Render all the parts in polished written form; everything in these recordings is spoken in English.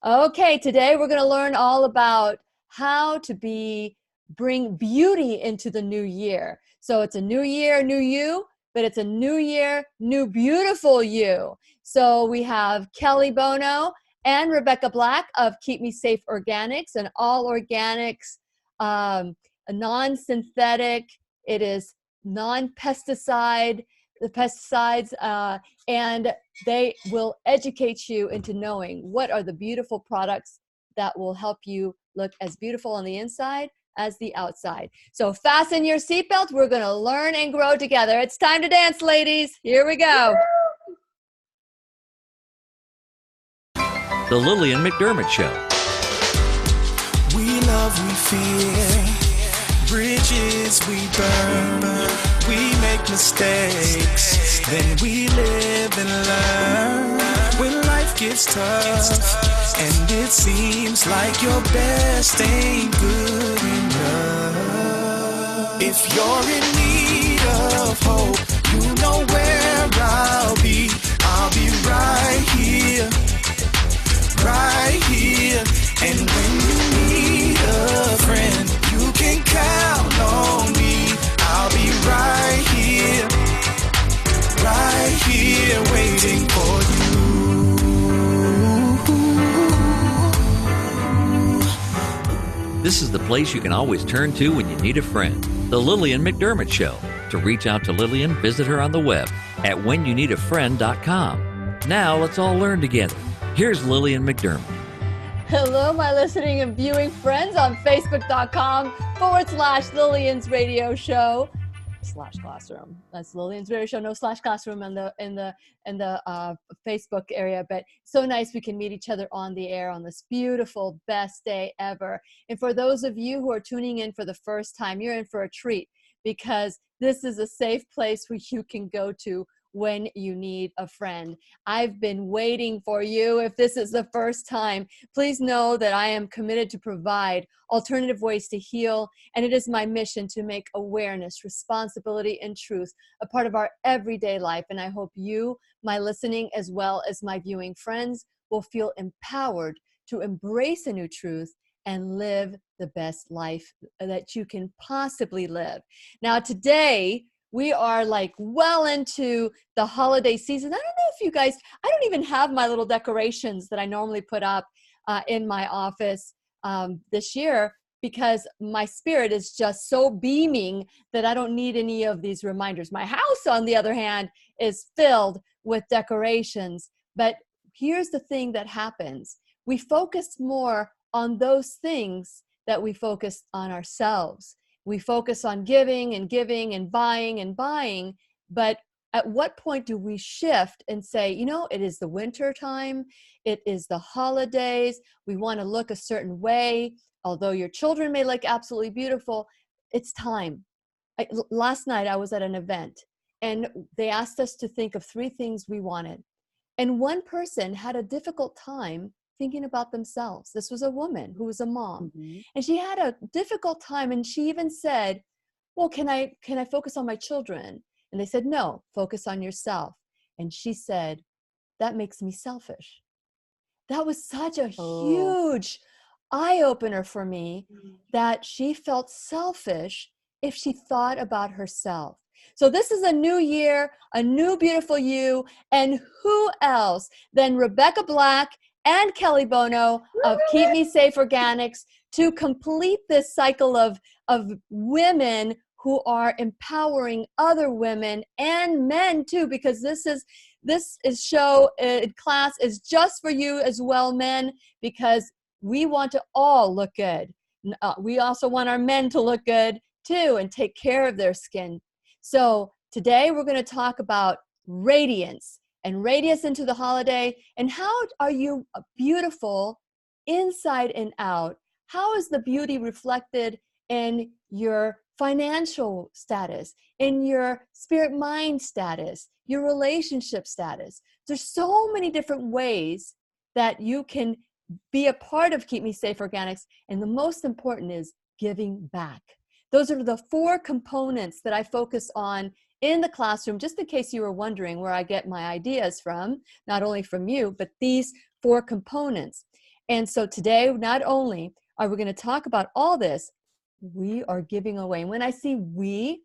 Okay, today we're going to learn all about how to bring beauty into the new year. So it's a new year, new you, but it's a new year, new beautiful you. So we have Kelli Bono and Rebecca Black of Keep Me Safe Organics, and all organics, non-synthetic. It is non-pesticide. The pesticides and they will educate you into knowing what are the beautiful products that will help you look as beautiful on the inside as the outside. So fasten your seatbelt. We're going to learn and grow together. It's time to dance, ladies. Here we go. The Lillian McDermott Show. We love, we fear, bridges we burn, we make mistakes, then we live and learn. When life gets tough, and it seems like your best ain't good enough. If you're in need of hope, you know where I'll be right here. Right here, and when you need a friend, you can count on me. I'll be right here, waiting for you. This is the place you can always turn to when you need a friend. The Lillian McDermott Show. To reach out to Lillian, visit her on the web at whenyouneedafriend.com. Now let's all learn together. Here's Lillian McDermott. Hello, my listening and viewing friends on Facebook.com/Lillian's Radio Show /classroom. That's Lillian's Radio Show. No /classroom in the Facebook area, but so nice we can meet each other on the air on this beautiful, best day ever. And for those of you who are tuning in for the first time, you're in for a treat because this is a safe place where you can go to when you need a friend. I've been waiting for you. If this is the first time, please know that I am committed to provide alternative ways to heal, and it is my mission to make awareness, responsibility, and truth a part of our everyday life. And I hope you, my listening, as well as my viewing friends, will feel empowered to embrace a new truth and live the best life that you can possibly live. Now, today, we are like well into the holiday season. I don't know if you guys, I don't even have my little decorations that I normally put up in my office this year because my spirit is just so beaming that I don't need any of these reminders. My house, on the other hand, is filled with decorations. But here's the thing that happens. We focus more on those things that we focus on ourselves. We focus on giving and giving and buying, but at what point do we shift and say, you know, it is the winter time, it is the holidays, we want to look a certain way, although your children may look absolutely beautiful, it's time. Last night I was at an event and they asked us to think of 3 things we wanted. And one person had a difficult time thinking about themselves. This was a woman who was a mom. Mm-hmm. And she had a difficult time, and she even said, well, can I focus on my children? And they said, no, focus on yourself. And she said, that makes me selfish. That was such a huge eye-opener for me, that she felt selfish if she thought about herself. So this is a new year, a new beautiful you, and who else than Rebecca Black and Kelli Bono of Keep Me Safe Organics to complete this cycle of women who are empowering other women and men too, because this show class is just for you as well, men, because we want to all look good. We also want our men to look good too and take care of their skin. So today we're going to talk about radiance and radiance into the holiday, and how are you beautiful inside and out? How is the beauty reflected in your financial status, in your spirit-mind status, your relationship status? There's so many different ways that you can be a part of Keep Me Safe Organics, and the most important is giving back. Those are the 4 components that I focus on in the classroom, just in case you were wondering where I get my ideas from, not only from you, but these 4 components. And so today, not only are we going to talk about all this, we are giving away. And when I see we,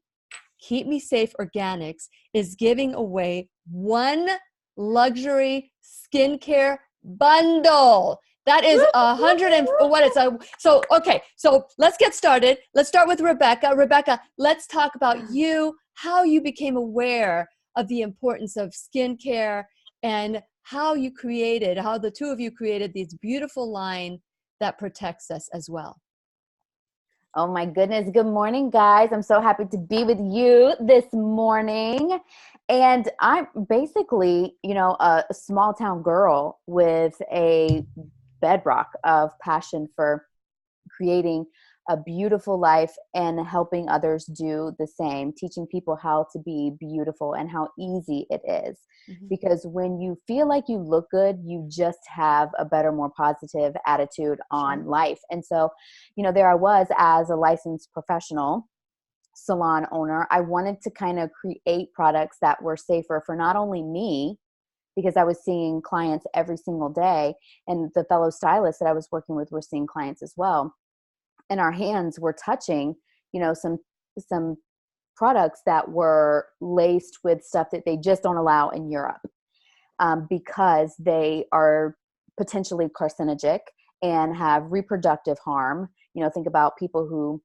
Keep Me Safe Organics is giving away one luxury skincare bundle. That is 100 and what it's so okay. So let's get started. Let's start with Rebecca. Rebecca, let's talk about you, how you became aware of the importance of skincare and how the two of you created this beautiful line that protects us as well. Oh my goodness. Good morning, guys. I'm so happy to be with you this morning. And I'm basically, a small town girl with a bedrock of passion for creating a beautiful life and helping others do the same, teaching people how to be beautiful and how easy it is. Mm-hmm. Because when you feel like you look good, you just have a better, more positive attitude on life. And so, there I was as a licensed professional salon owner. I wanted to kind of create products that were safer for not only me, because I was seeing clients every single day, and the fellow stylists that I was working with were seeing clients as well. And our hands were touching, some products that were laced with stuff that they just don't allow in Europe, because they are potentially carcinogenic and have reproductive harm. Think about people who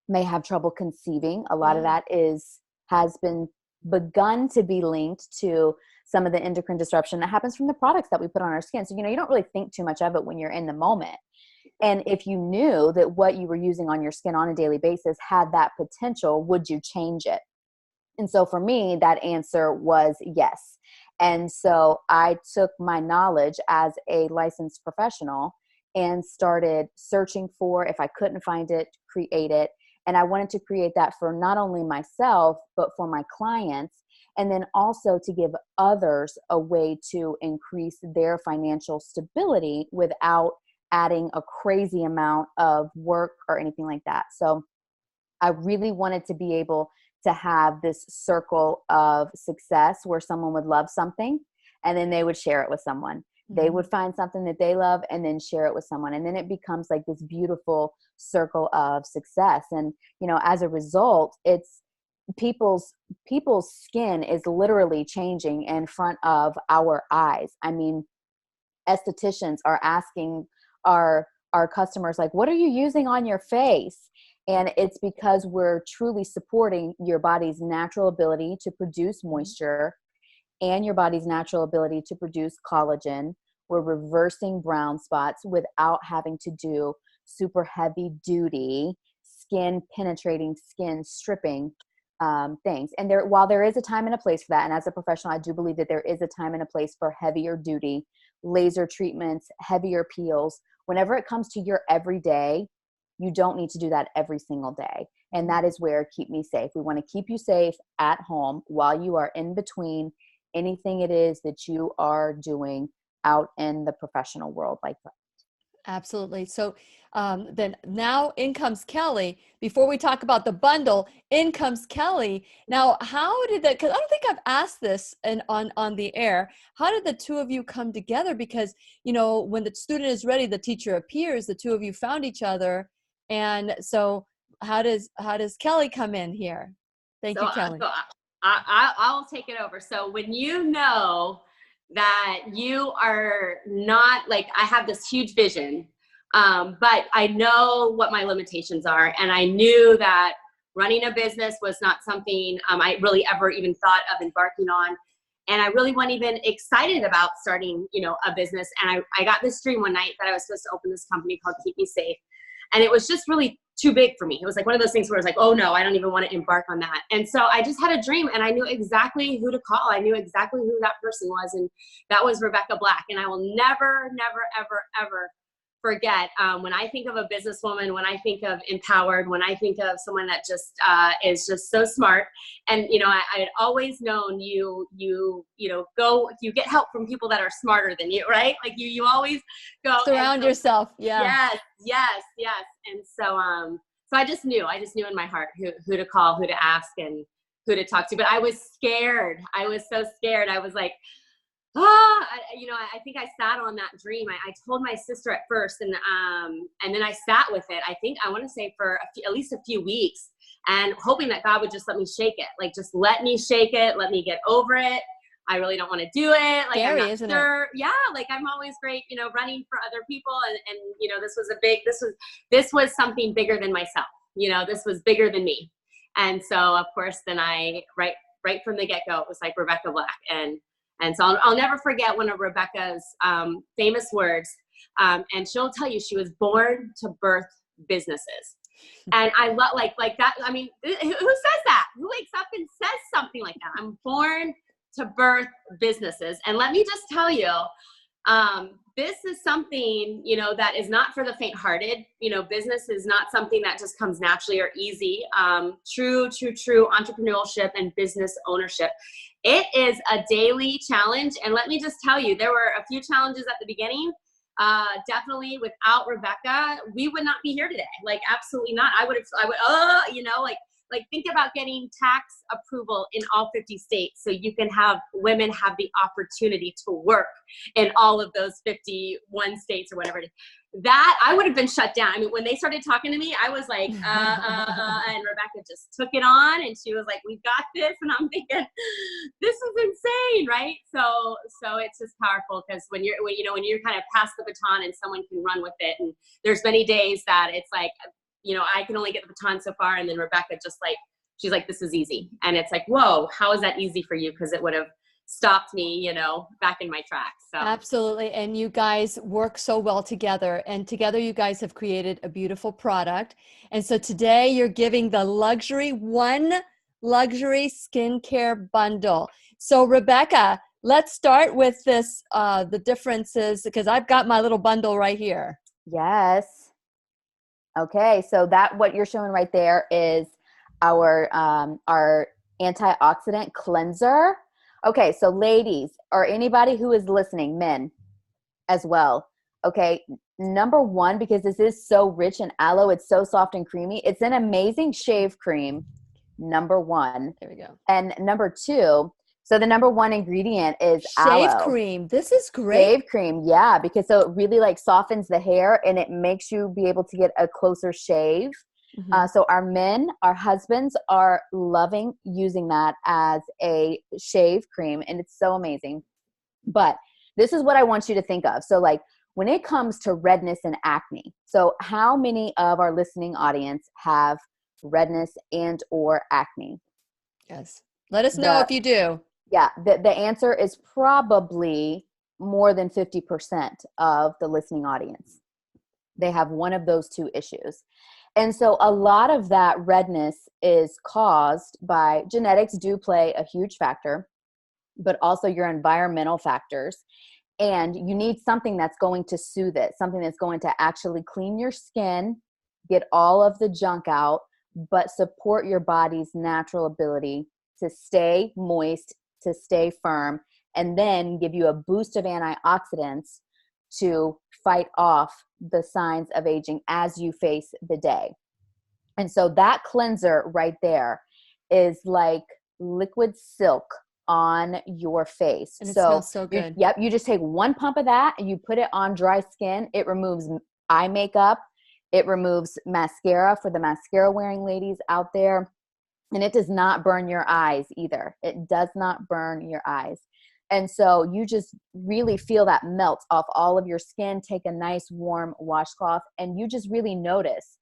may have trouble conceiving. A lot of that has been begun to be linked to some of the endocrine disruption that happens from the products that we put on our skin. So, you don't really think too much of it when you're in the moment. And if you knew that what you were using on your skin on a daily basis had that potential, would you change it? And so for me, that answer was yes. And so I took my knowledge as a licensed professional and started searching for, if I couldn't find it, create it. And I wanted to create that for not only myself, but for my clients. And then also to give others a way to increase their financial stability without adding a crazy amount of work or anything like that. So I really wanted to be able to have this circle of success where someone would love something and then they would share it with someone. Mm-hmm. They would find something that they love and then share it with someone. And then it becomes like this beautiful circle of success. And, as a result, it's people's skin is literally changing in front of our eyes. I mean, estheticians are asking our customers, like, what are you using on your face? And it's because we're truly supporting your body's natural ability to produce moisture and your body's natural ability to produce collagen. We're reversing brown spots without having to do super heavy duty skin penetrating, skin stripping things. And while there is a time and a place for that, and as a professional, I do believe that there is a time and a place for heavier duty laser treatments, heavier peels. Whenever it comes to your everyday, you don't need to do that every single day. And that is where Keep Me Safe. We want to keep you safe at home while you are in between anything it is that you are doing out in the professional world like that. Absolutely. So then now in comes Kelli. Before we talk about the bundle, in comes Kelli. Now, how did that, because I don't think I've asked this on the air, how did the two of you come together? Because, when the student is ready, the teacher appears, the two of you found each other. And so how does Kelli come in here? Thank you, Kelli. So I'll take it over. So when you know that you are not, like, I have this huge vision, but I know what my limitations are. And I knew that running a business was not something I really ever even thought of embarking on. And I really wasn't even excited about starting, a business. And I got this dream one night that I was supposed to open this company called Keep Me Safe. And it was just really too big for me. It was like one of those things where I was like, oh no, I don't even want to embark on that. And so I just had a dream and I knew exactly who to call. I knew exactly who that person was. And that was Rebecca Black. And I will never, never, ever, ever forget when I think of a businesswoman, when I think of empowered, when I think of someone that just is just so smart. And, I had always known you get help from people that are smarter than you, right? Like you always go surround yourself. Yeah. Yes. And so I just knew in my heart who to call, who to ask, and who to talk to. But I was scared. I was so scared. I was like, I think I sat on that dream. I told my sister at first, and then I sat with it. I think I want to say for at least a few weeks, and hoping that God would just let me shake it. Like, just let me shake it. Let me get over it. I really don't want to do it. Like, Scary, I'm not isn't sure. It? Yeah. Like, I'm always great, running for other people. And this was something bigger than myself. This was bigger than me. And so, of course, then right from the get-go, it was like Rebecca Black. And so I'll never forget one of Rebecca's famous words. And she'll tell you she was born to birth businesses. And I love like that. I mean, who says that? Who wakes up and says something like that? I'm born to birth businesses. And let me just tell you, this is something, that is not for the faint-hearted. Business is not something that just comes naturally or easy. True entrepreneurship and business ownership. It is a daily challenge. And let me just tell you, there were a few challenges at the beginning. Definitely without Rebecca, we would not be here today. Like, absolutely not. Like think about getting tax approval in all 50 states so you can have women have the opportunity to work in all of those 51 states or whatever it is. That I would have been shut down. I mean, when they started talking to me, I was like, and Rebecca just took it on, and she was like, "We've got this," and I'm thinking, "This is insane, right?" So it's just powerful because when you're kind of pass the baton and someone can run with it, and there's many days that it's like, I can only get the baton so far, and then Rebecca just like, she's like, "This is easy," and it's like, "Whoa, how is that easy for you?" Because it would have stopped me, back in my tracks. So absolutely. And you guys work so well together, and together you guys have created a beautiful product. And so today you're giving the one luxury skincare bundle. So Rebecca, let's start with this, the differences, because I've got my little bundle right here. Yes. Okay. So what you're showing right there is our antioxidant cleanser. Okay, so ladies, or anybody who is listening, men as well. Okay, number one, because this is so rich in aloe, it's so soft and creamy. It's an amazing shave cream, number one. There we go. And number two, so the number one ingredient is aloe. Shave cream. This is great. Shave cream, yeah, because so it really like softens the hair and it makes you be able to get a closer shave. So our men, our husbands are loving using that as a shave cream, and it's so amazing. But this is what I want you to think of. So like when it comes to redness and acne, so how many of our listening audience have redness and or acne? Yes. Let us know if you do. Yeah, the answer is probably more than 50% of the listening audience. They have one of those two issues. And so a lot of that redness is caused by genetics do play a huge factor, but also your environmental factors. And you need something that's going to soothe it, something that's going to actually clean your skin, get all of the junk out, but support your body's natural ability to stay moist, to stay firm, and then give you a boost of antioxidants to fight off the signs of aging as you face the day. And so that cleanser right there is like liquid silk on your face. And it smells so good. Yep. You just take one pump of that and you put it on dry skin. It removes eye makeup. It removes mascara for the mascara wearing ladies out there. And it does not burn your eyes either. It does not burn your eyes. And so you just really feel that melt off all of your skin. Take a nice warm washcloth and you just really notice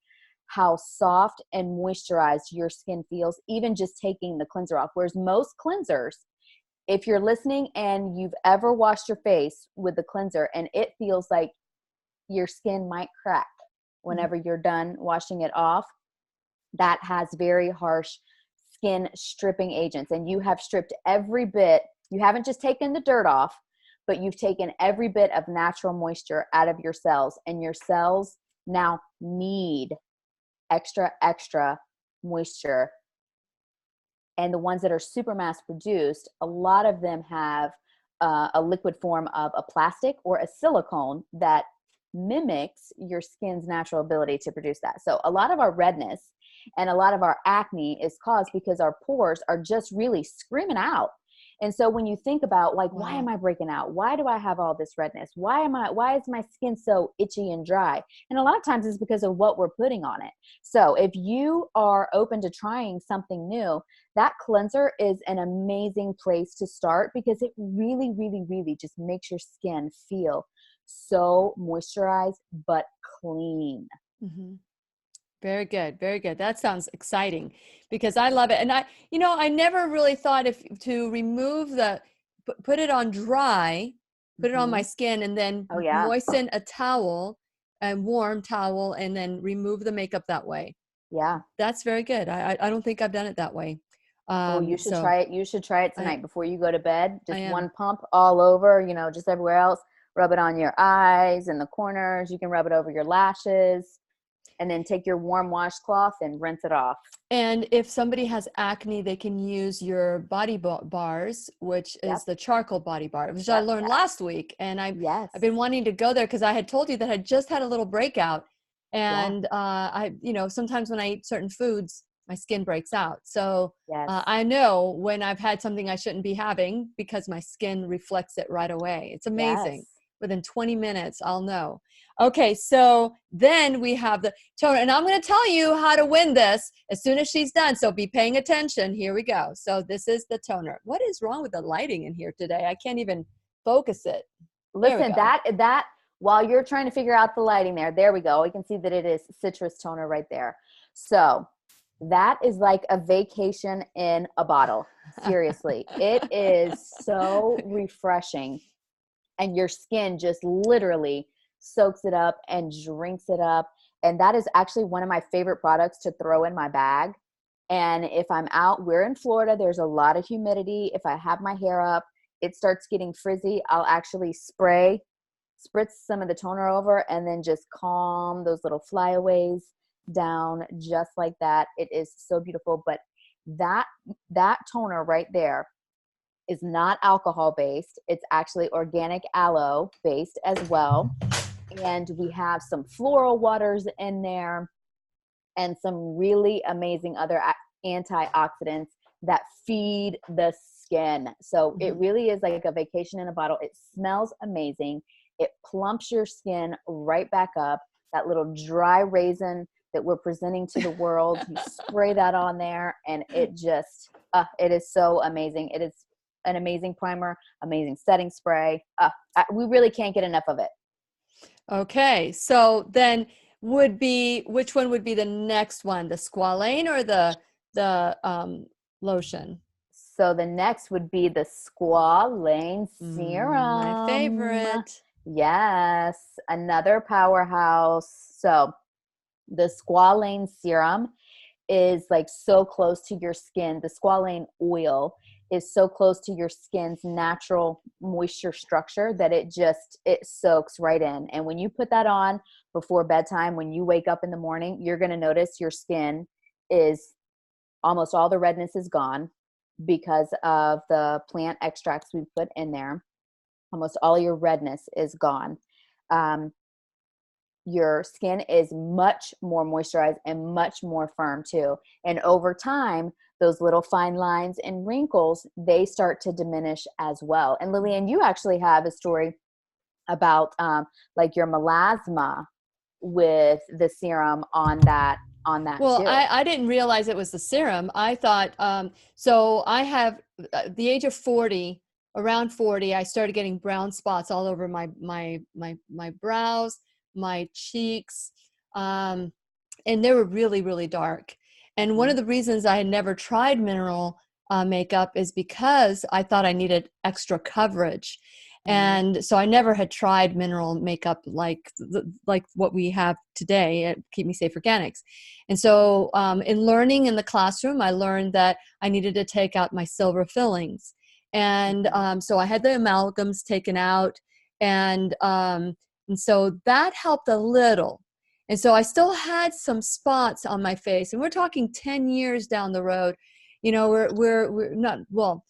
how soft and moisturized your skin feels, even just taking the cleanser off. Whereas most cleansers, if you're listening and you've ever washed your face with the cleanser and it feels like your skin might crack whenever you're done washing it off, that has very harsh skin stripping agents. And you have stripped every bit. You haven't just taken the dirt off, but you've taken every bit of natural moisture out of your cells, and your cells now need extra moisture. And the ones that are super mass produced, a lot of them have a liquid form of a plastic or a silicone that mimics your skin's natural ability to produce that. So a lot of our redness and a lot of our acne is caused because our pores are just really screaming out. And so when you think about like, why Wow. am I breaking out? Why do I have all this redness? Why is my skin so itchy and dry? And a lot of times it's because of what we're putting on it. So if you are open to trying something new, that cleanser is an amazing place to start because it really, really, really just makes your skin feel so moisturized, but clean. Mm-hmm. Very good. Very good. That sounds exciting because I love it. And I never really thought if to remove put it on dry, put it on my Mhm. skin and then Oh yeah. moisten a towel, a warm towel, and then remove the makeup that way. Yeah. That's very good. I don't think I've done it that way. Oh, you should So try it. You should try it I tonight before you go to bed. I Just am. one pump all over, just everywhere else. Rub it on your eyes and the corners. You can rub it over your lashes. And then take your warm washcloth and rinse it off. And if somebody has acne, they can use your body bars, which Yep. is the charcoal body bar, which I Yep. learned last week. And I've Yes. been wanting to go there because I had told you that I just had a little breakout. Yeah. And sometimes when I eat certain foods, my skin breaks out. So Yes. I know when I've had something I shouldn't be having because my skin reflects it right away. It's amazing. Yes. Within 20 minutes, I'll know. Okay, so then we have the toner, and I'm going to tell you how to win this as soon as she's done. So be paying attention. Here we go. So this is the toner. What is wrong with the lighting in here today? I can't even focus it. There we Listen, go. that while you're trying to figure out the lighting there we go. We can see that it is citrus toner right there. So that is like a vacation in a bottle. Seriously, it is so refreshing. And your skin just literally soaks it up and drinks it up. And that is actually one of my favorite products to throw in my bag. And if I'm out, we're in Florida, there's a lot of humidity. If I have my hair up, it starts getting frizzy, I'll actually spritz some of the toner over and then just calm those little flyaways down just like that. It is so beautiful. But that toner right there is not alcohol based. It's actually organic aloe based as well. And we have some floral waters in there and some really amazing other antioxidants that feed the skin. So it really is like a vacation in a bottle. It smells amazing. It plumps your skin right back up. That little dry raisin that we're presenting to the world, you spray that on there and it just, it is so amazing. It is an amazing primer, amazing setting spray. We really can't get enough of it. Okay, so then which one would be the next one, the squalane or the lotion? So the next would be the squalane serum. My favorite. Yes, another powerhouse. So the squalane serum is like so close to your skin. The squalane oil is so close to your skin's natural moisture structure that it soaks right in. And when you put that on before bedtime, when you wake up in the morning, you're going to notice your skin is almost all the redness is gone because of the plant extracts we put in there. Almost all your redness is gone. Your skin is much more moisturized and much more firm too. And over time, those little fine lines and wrinkles, they start to diminish as well. And Lillian, you actually have a story about like your melasma with the serum on that Well, too. I didn't realize it was the serum. I thought, so I have the age of 40, around 40, I started getting brown spots all over my brows, my cheeks, and they were really, really dark. And one of the reasons I had never tried mineral makeup is because I thought I needed extra coverage. And so I never had tried mineral makeup like what we have today at Keep Me Safe Organics. And so in learning in the classroom, I learned that I needed to take out my silver fillings. And so I had the amalgams taken out, and so that helped a little. And so I still had some spots on my face, and we're talking 10 years down the road. You know, we're not, well,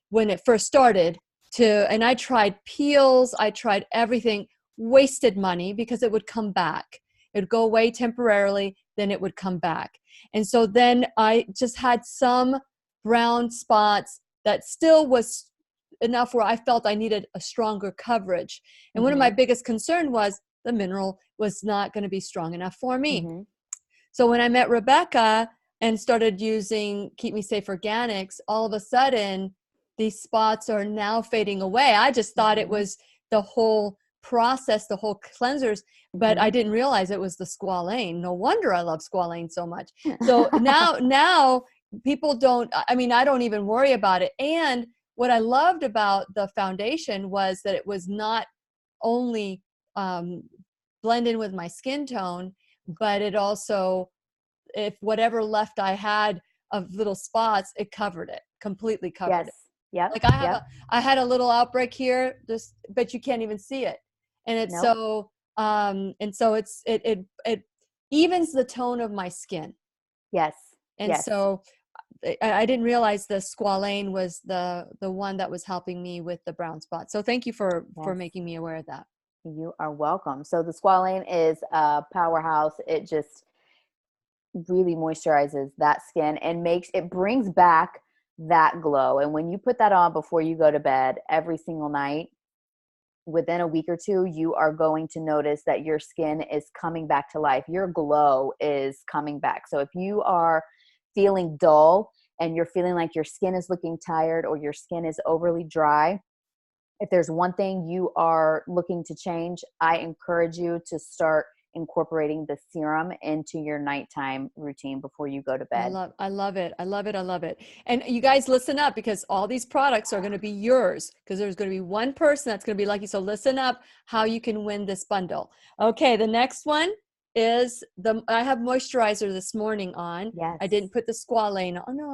when it first started and I tried peels, I tried everything, wasted money because it would come back. It would go away temporarily, then it would come back. And so then I just had some brown spots that still was enough where I felt I needed a stronger coverage. And one of my biggest concern was the mineral was not going to be strong enough for me. So when I met Rebecca and started using Keep Me Safe Organics, all of a sudden these spots are now fading away. I just thought it was the whole process, the whole cleansers, but I didn't realize it was the squalane. No wonder I love squalane so much. So now people don't, I mean, I don't even worry about it. And what I loved about the foundation was that it was not only blend in with my skin tone, but it also, if whatever left I had of little spots, it covered it, completely covered it. Yep. Like I had a little outbreak here, just, but you can't even see it. And it's so it evens the tone of my skin. Yes. And so I didn't realize the squalane was the one that was helping me with the brown spots. So thank you for making me aware of that. You are welcome. So the squalane is a powerhouse. It just really moisturizes that skin and brings back that glow. And when you put that on before you go to bed every single night, within a week or two, you are going to notice that your skin is coming back to life. Your glow is coming back. So if you are feeling dull and you're feeling like your skin is looking tired or your skin is overly dry, if there's one thing you are looking to change, I encourage you to start incorporating the serum into your nighttime routine before you go to bed. I love it. I love it. I love it. And you guys listen up, because all these products are going to be yours, because there's going to be one person that's going to be lucky. So listen up how you can win this bundle. Okay. The next one is I have moisturizer this morning on. Yes. I didn't put the squalane on. Oh no,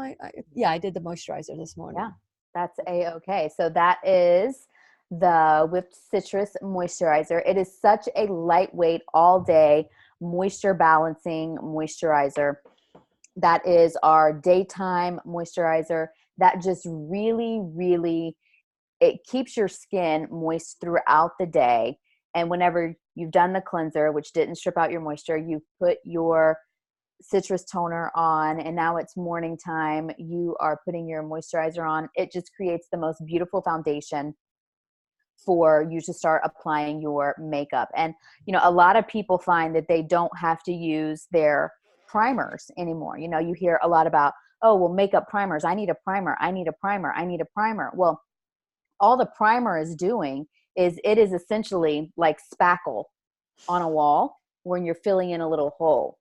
I did the moisturizer this morning. Yeah, that's A-okay. So that is the Whipped Citrus Moisturizer. It is such a lightweight, all day moisture balancing moisturizer. That is our daytime moisturizer that just really, really, it keeps your skin moist throughout the day. And whenever you've done the cleanser, which didn't strip out your moisture, you put your citrus toner on, and now it's morning time, you are putting your moisturizer on. It just creates the most beautiful foundation for you to start applying your makeup. And, you know, a lot of people find that they don't have to use their primers anymore. You know, you hear a lot about, oh, well, makeup primers. I need a primer. I need a primer. I need a primer. Well, all the primer is doing is it is essentially like spackle on a wall when you're filling in a little hole,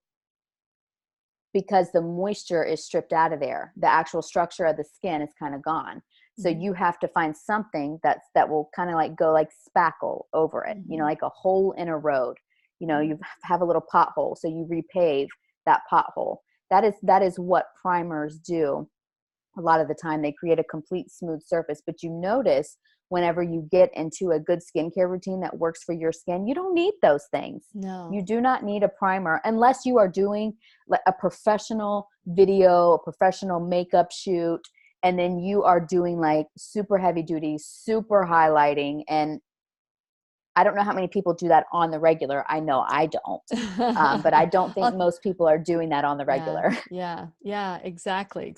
because the moisture is stripped out of there. The actual structure of the skin is kind of gone. So you have to find something that will kind of like go like spackle over it, you know, like a hole in a road. You know, you have a little pothole, so you repave that pothole. That is what primers do. A lot of the time they create a complete smooth surface, but you notice whenever you get into a good skincare routine that works for your skin, you don't need those things. No. You do not need a primer unless you are doing like a professional video, a professional makeup shoot, and then you are doing like super heavy duty, super highlighting. And I don't know how many people do that on the regular. I know I don't, but I don't think most people are doing that on the regular. Yeah, exactly.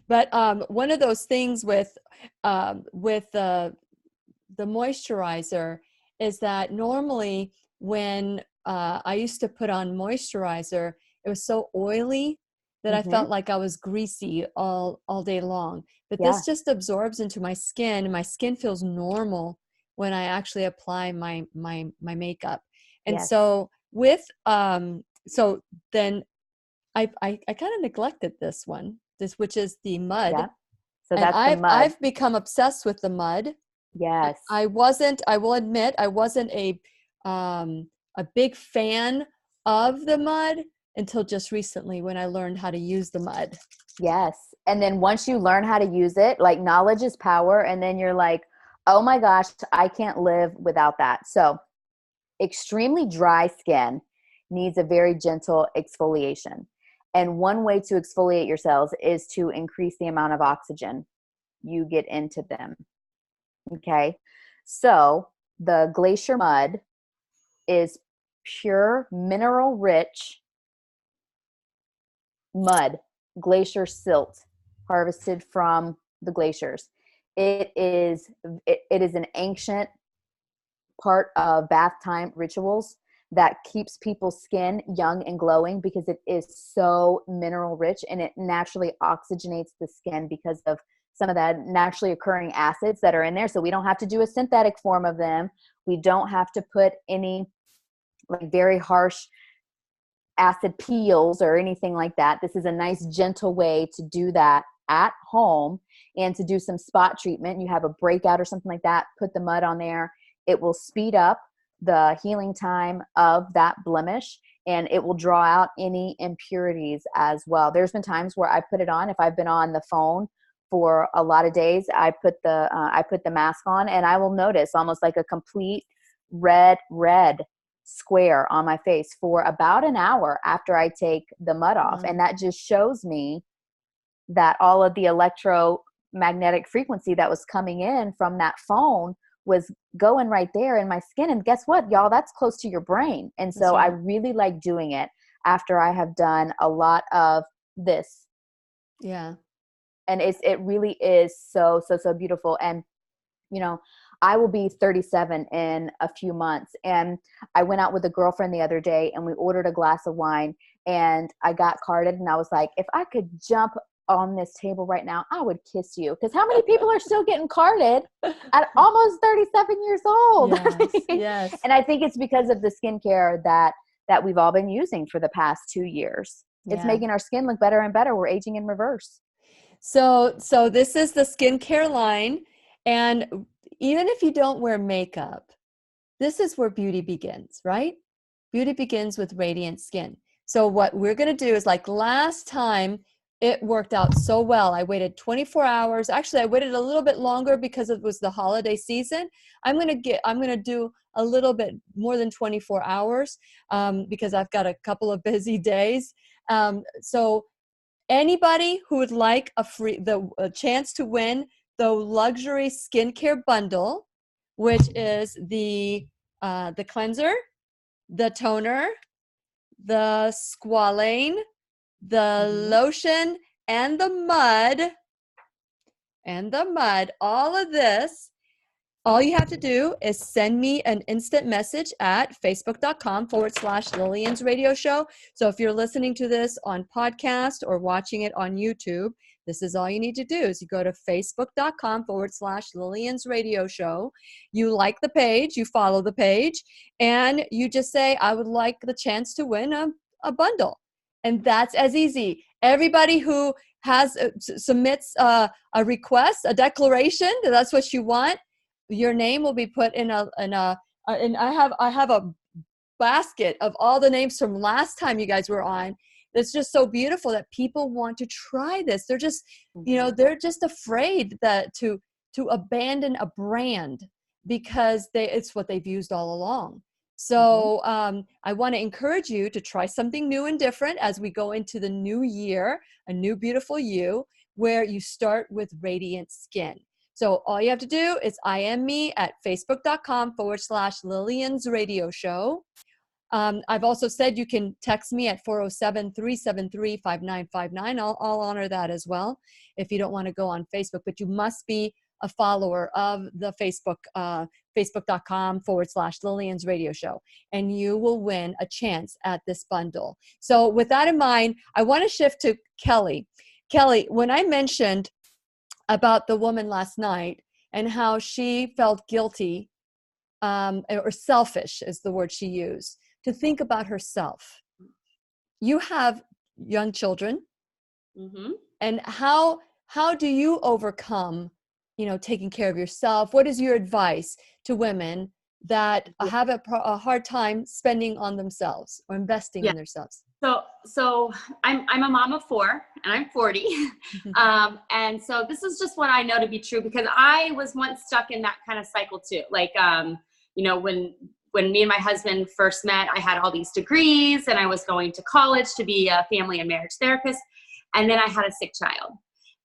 But one of those things with the moisturizer is that normally when I used to put on moisturizer, it was so oily that I felt like I was greasy all day long. But this just absorbs into my skin, and my skin feels normal when I actually apply my makeup. And so with so then I kind of neglected this one, which is the mud. Yeah. So and that's the mud. I've become obsessed with the mud. Yes. I will admit, I wasn't a big fan of the mud until just recently when I learned how to use the mud. Yes. And then once you learn how to use it, like knowledge is power. And then you're like, oh my gosh, I can't live without that. So extremely dry skin needs a very gentle exfoliation. And one way to exfoliate your cells is to increase the amount of oxygen you get into them. Okay. So the glacier mud is pure mineral rich mud, glacier silt. harvested from the glaciers. It is an ancient part of bath time rituals that keeps people's skin young and glowing because it is so mineral rich, and it naturally oxygenates the skin because of some of that naturally occurring acids that are in there. So we don't have to do a synthetic form of them. We don't have to put any like very harsh acid peels or anything like that. This is a nice gentle way to do that at home and to do some spot treatment. You have a breakout or something like that, put the mud on there. It will speed up the healing time of that blemish, and it will draw out any impurities as well. There's been times where I put it on. If I've been on the phone for a lot of days, I put the mask on, and I will notice almost like a complete red square on my face for about an hour after I take the mud off. Mm-hmm. And that just shows me that all of the electromagnetic frequency that was coming in from that phone was going right there in my skin. And guess what, y'all? That's close to your brain. And so right. I really like doing it after I have done a lot of this. Yeah. And it really is so beautiful. And, you know, I will be 37 in a few months. And I went out with a girlfriend the other day and we ordered a glass of wine, and I got carded, and I was like, if I could jump on this table right now, I would kiss you. Because how many people are still getting carded at almost 37 years old? Yes, yes. And I think it's because of the skincare that we've all been using for the past 2 years. It's making our skin look better and better. We're aging in reverse. So this is the skincare line. And even if you don't wear makeup, this is where beauty begins, right? Beauty begins with radiant skin. So what we're going to do is, like last time, it worked out so well. I waited 24 hours. Actually, I waited a little bit longer because it was the holiday season. I'm going to do a little bit more than 24 hours because I've got a couple of busy days. So anybody who would like a chance to win the luxury skincare bundle, which is the cleanser, the toner, the squalane, the lotion, and the mud, all of this, all you have to do is send me an instant message at facebook.com/Lillian's radio show. So if you're listening to this on podcast or watching it on YouTube, this is all you need to do is you go to facebook.com/Lillian's radio show. You like the page, you follow the page, and you just say, I would like the chance to win a bundle. And that's as easy. Everybody who submits a request, a declaration that that's what you want, your name will be put in and I have a basket of all the names from last time you guys were on. It's just so beautiful that people want to try this. They're just, they're just afraid that to abandon a brand because it's what they've used all along. So I want to encourage you to try something new and different as we go into the new year, a new beautiful you, where you start with radiant skin. So all you have to do is IM me at facebook.com/Lillian's radio show. I've also said you can text me at 407-373-5959. I'll honor that as well if you don't want to go on Facebook, but you must be a follower of the Facebook, facebook.com/Lillian's radio show, and you will win a chance at this bundle. So with that in mind, I want to shift to Kelli. Kelli, when I mentioned about the woman last night and how she felt guilty or selfish is the word she used, to think about herself. You have young children. And how do you overcome taking care of yourself? What is your advice to women that have a hard time spending on themselves or investing in themselves? So I'm a mom of 4 and I'm 40. And so this is just what I know to be true because I was once stuck in that kind of cycle too. Like, when me and my husband first met, I had all these degrees and I was going to college to be a family and marriage therapist. And then I had a sick child.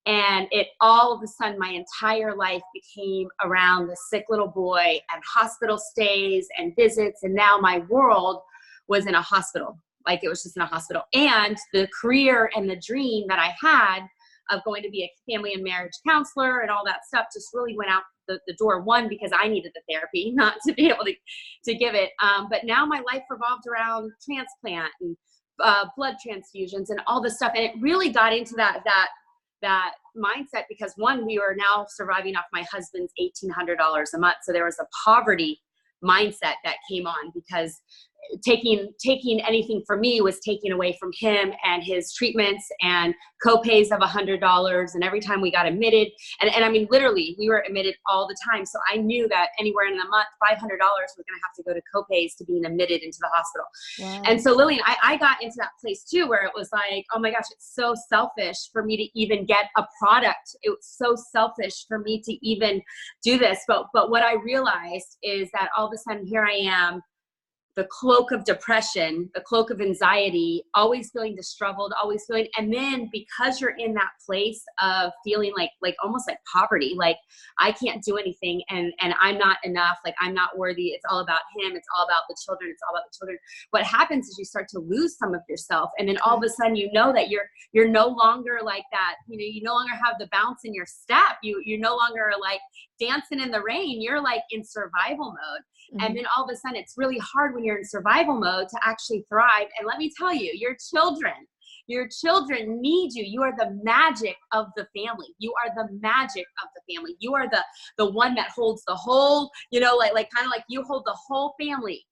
And it all of a sudden, my entire life became around the sick little boy and hospital stays and visits. And now my world was in a hospital. Like it was just in a hospital. And the career and the dream that I had of going to be a family and marriage counselor and all that stuff just really went out the door. One, because I needed the therapy, not to be able to give it. But now my life revolved around transplant and blood transfusions and all this stuff. And it really got into that mindset because one, we were now surviving off my husband's $1,800 a month. So there was a poverty mindset that came on because taking anything from me was taking away from him and his treatments and co-pays of $100. And every time we got admitted, and I mean, literally we were admitted all the time. So I knew that anywhere in the month, $500 was going to have to go to co-pays to being admitted into the hospital. Wow. And so Lillian, I got into that place too, where it was like, oh my gosh, it's so selfish for me to even get a product. It was so selfish for me to even do this. But what I realized is that all of a sudden here I am, the cloak of depression, the cloak of anxiety, always feeling disheveled, always feeling, and then because you're in that place of feeling like almost like poverty, like I can't do anything and I'm not enough, like I'm not worthy. It's all about him. It's all about the children. It's all about the children. What happens is you start to lose some of yourself. And then all of a sudden, you know that you're no longer like that. You no longer have the bounce in your step. You no longer are like dancing in the rain. You're like in survival mode. Mm-hmm. And then all of a sudden it's really hard when you're in survival mode to actually thrive. And let me tell you, your children need you. You are the magic of the family. You are the magic of the family. You are the one that holds the whole, like kind of like you hold the whole family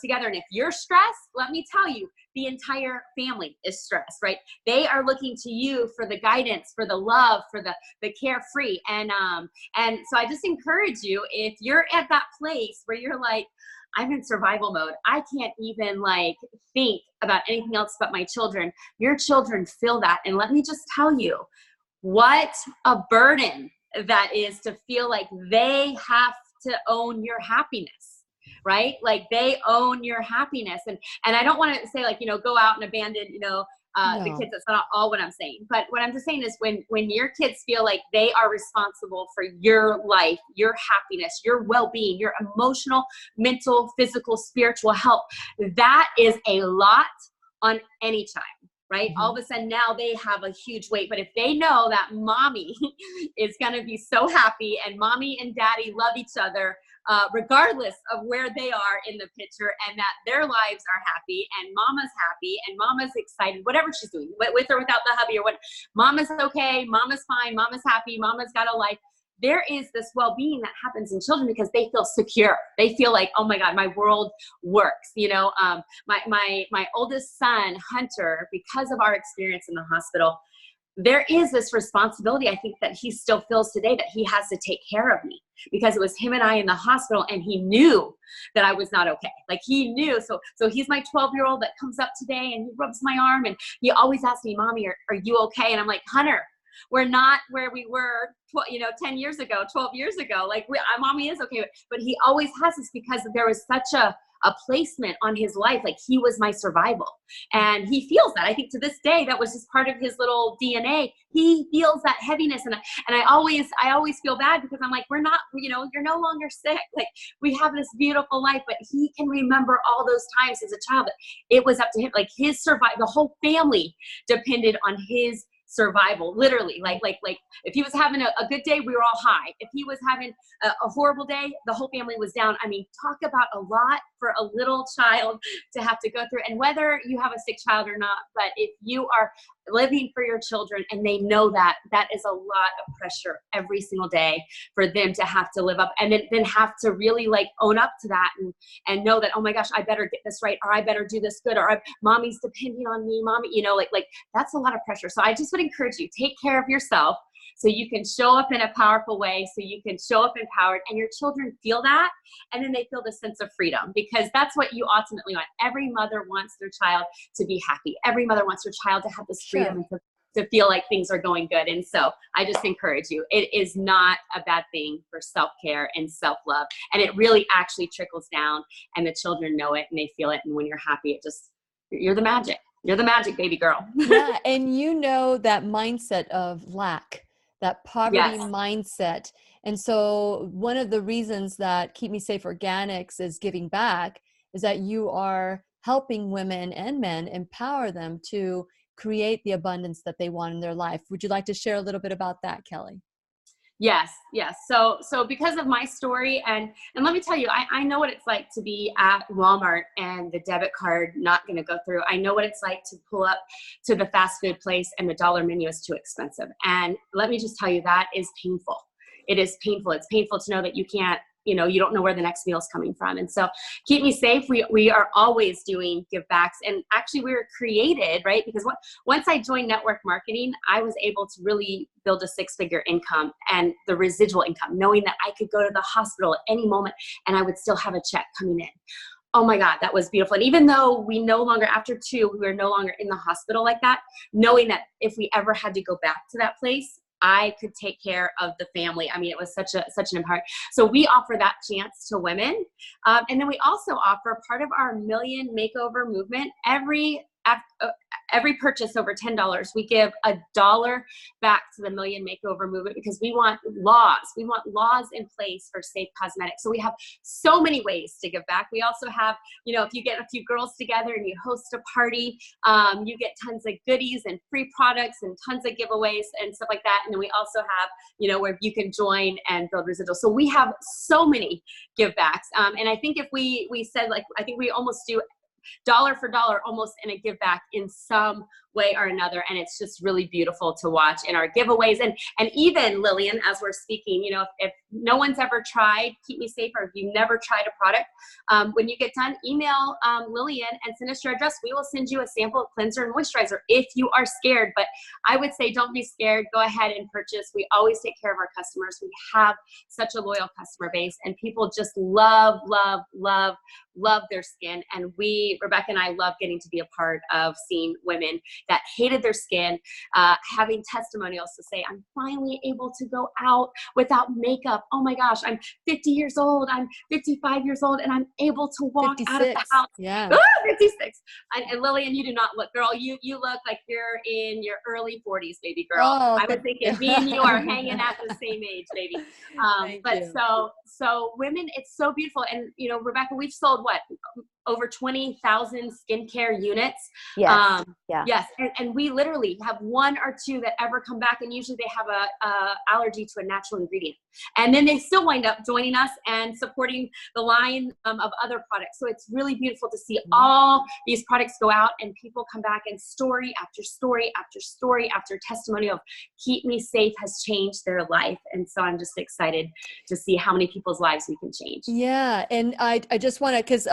together. And if you're stressed, let me tell you, the entire family is stressed, right? They are looking to you for the guidance, for the love, for the carefree. And so I just encourage you, if you're at that place where you're like, I'm in survival mode, I can't even like think about anything else but my children. Your children feel that. And let me just tell you, what a burden that is to feel like they have to own your happiness. Right? Like they own your happiness. And I don't want to say like, go out and abandon, No. the kids. That's not all what I'm saying. But what I'm just saying is when your kids feel like they are responsible for your life, your happiness, your well-being, your emotional, mental, physical, spiritual health, that is a lot on any child. Right? Mm-hmm. All of a sudden now they have a huge weight. But if they know that mommy is going to be so happy and mommy and daddy love each other, regardless of where they are in the picture, and that their lives are happy and mama's happy and mama's excited, whatever she's doing, with or without the hubby or what, mama's okay, mama's fine, mama's happy, mama's got a life. There is this well-being that happens in children because they feel secure. They feel like, oh my God, my world works. My oldest son, Hunter, because of our experience in the hospital, there is this responsibility, I think, that he still feels today, that he has to take care of me because it was him and I in the hospital, and he knew that I was not okay. Like he knew. So he's my 12-year-old that comes up today and he rubs my arm and he always asks me, Mommy, are you okay? And I'm like, Hunter, we're not where we were, 10 years ago, 12 years ago. Like mommy is okay. But he always has this because there was such a placement on his life. Like he was my survival. And he feels that. I think to this day, that was just part of his little DNA. He feels that heaviness. And I always feel bad because I'm like, we're not, you're no longer sick. Like we have this beautiful life, but he can remember all those times as a child that it was up to him. Like his the whole family depended on his survival, literally. Like if he was having a good day, we were all high. If he was having a horrible day, the whole family was down. I mean, talk about a lot for a little child to have to go through. And whether you have a sick child or not, but if you are living for your children and they know that is a lot of pressure every single day for them to have to live up and then have to really like own up to that and know that, oh my gosh, I better get this right, or I better do this good, or mommy's depending on me, mommy, like that's a lot of pressure. So I just would encourage you, take care of yourself so you can show up in a powerful way, so you can show up empowered, and your children feel that, and then they feel the sense of freedom, because that's what you ultimately want. Every mother wants their child to be happy. Every mother wants her child to have this freedom and to feel like things are going good. And so I just encourage you, it is not a bad thing for self-care and self-love. And it really actually trickles down, and the children know it and they feel it. And when you're happy, you're the magic. You're the magic, baby girl. Yeah. And that mindset of lack, that poverty mindset. And so one of the reasons that Keep Me Safe Organics is giving back is that you are helping women and men, empower them to create the abundance that they want in their life. Would you like to share a little bit about that, Kelli? Yes. So because of my story, and let me tell you, I know what it's like to be at Walmart and the debit card not going to go through. I know what it's like to pull up to the fast food place and the dollar menu is too expensive. And let me just tell you, that is painful. It is painful. It's painful to know that you can't, you don't know where the next meal is coming from. And so Keep Me Safe, we are always doing give backs. And actually we were created, right? Because once I joined network marketing, I was able to really build a 6-figure income and the residual income, knowing that I could go to the hospital at any moment and I would still have a check coming in. Oh my God, that was beautiful. And even though we no longer, after 2, we were no longer in the hospital like that, knowing that if we ever had to go back to that place, I could take care of the family. I mean, it was such an empowerment. So we offer that chance to women. And then we also offer part of our Million Makeover movement. Every purchase over $10, we give $1 back to the Million Makeover movement because we want laws. We want laws in place for safe cosmetics. So we have so many ways to give back. We also have, if you get a few girls together and you host a party, you get tons of goodies and free products and tons of giveaways and stuff like that. And then we also have, where you can join and build residuals. So we have so many give backs. And I think if we said, I think we almost do dollar for dollar almost in a give back in some way or another, and it's just really beautiful to watch in our giveaways. And even Lillian, as we're speaking, if no one's ever tried Keep Me Safe, or if you've never tried a product, when you get done, email Lillian and send us your address. We will send you a sample of cleanser and moisturizer if you are scared. But I would say don't be scared. Go ahead and purchase. We always take care of our customers. We have such a loyal customer base, and people just love their skin. And Rebecca and I love getting to be a part of seeing women that hated their skin, having testimonials to say, I'm finally able to go out without makeup. Oh my gosh, I'm 50 years old. I'm 55 years old, and I'm able to walk 56. out of the house. Yeah. 56. And Lillian, you do not look, girl, you look like you're in your early 40s, baby girl. Oh, I was thinking me and you are hanging at the same age, baby. But you. so women, it's so beautiful. And, Rebecca, we've sold over 20,000 skincare units. Yes. Yes. And we literally have 1 or 2 that ever come back. And usually they have a allergy to a natural ingredient. And then they still wind up joining us and supporting the line of other products. So it's really beautiful to see all these products go out and people come back, and story after story after story after testimony of Keep Me Safe has changed their life. And so I'm just excited to see how many people's lives we can change. Yeah. And I just want to, because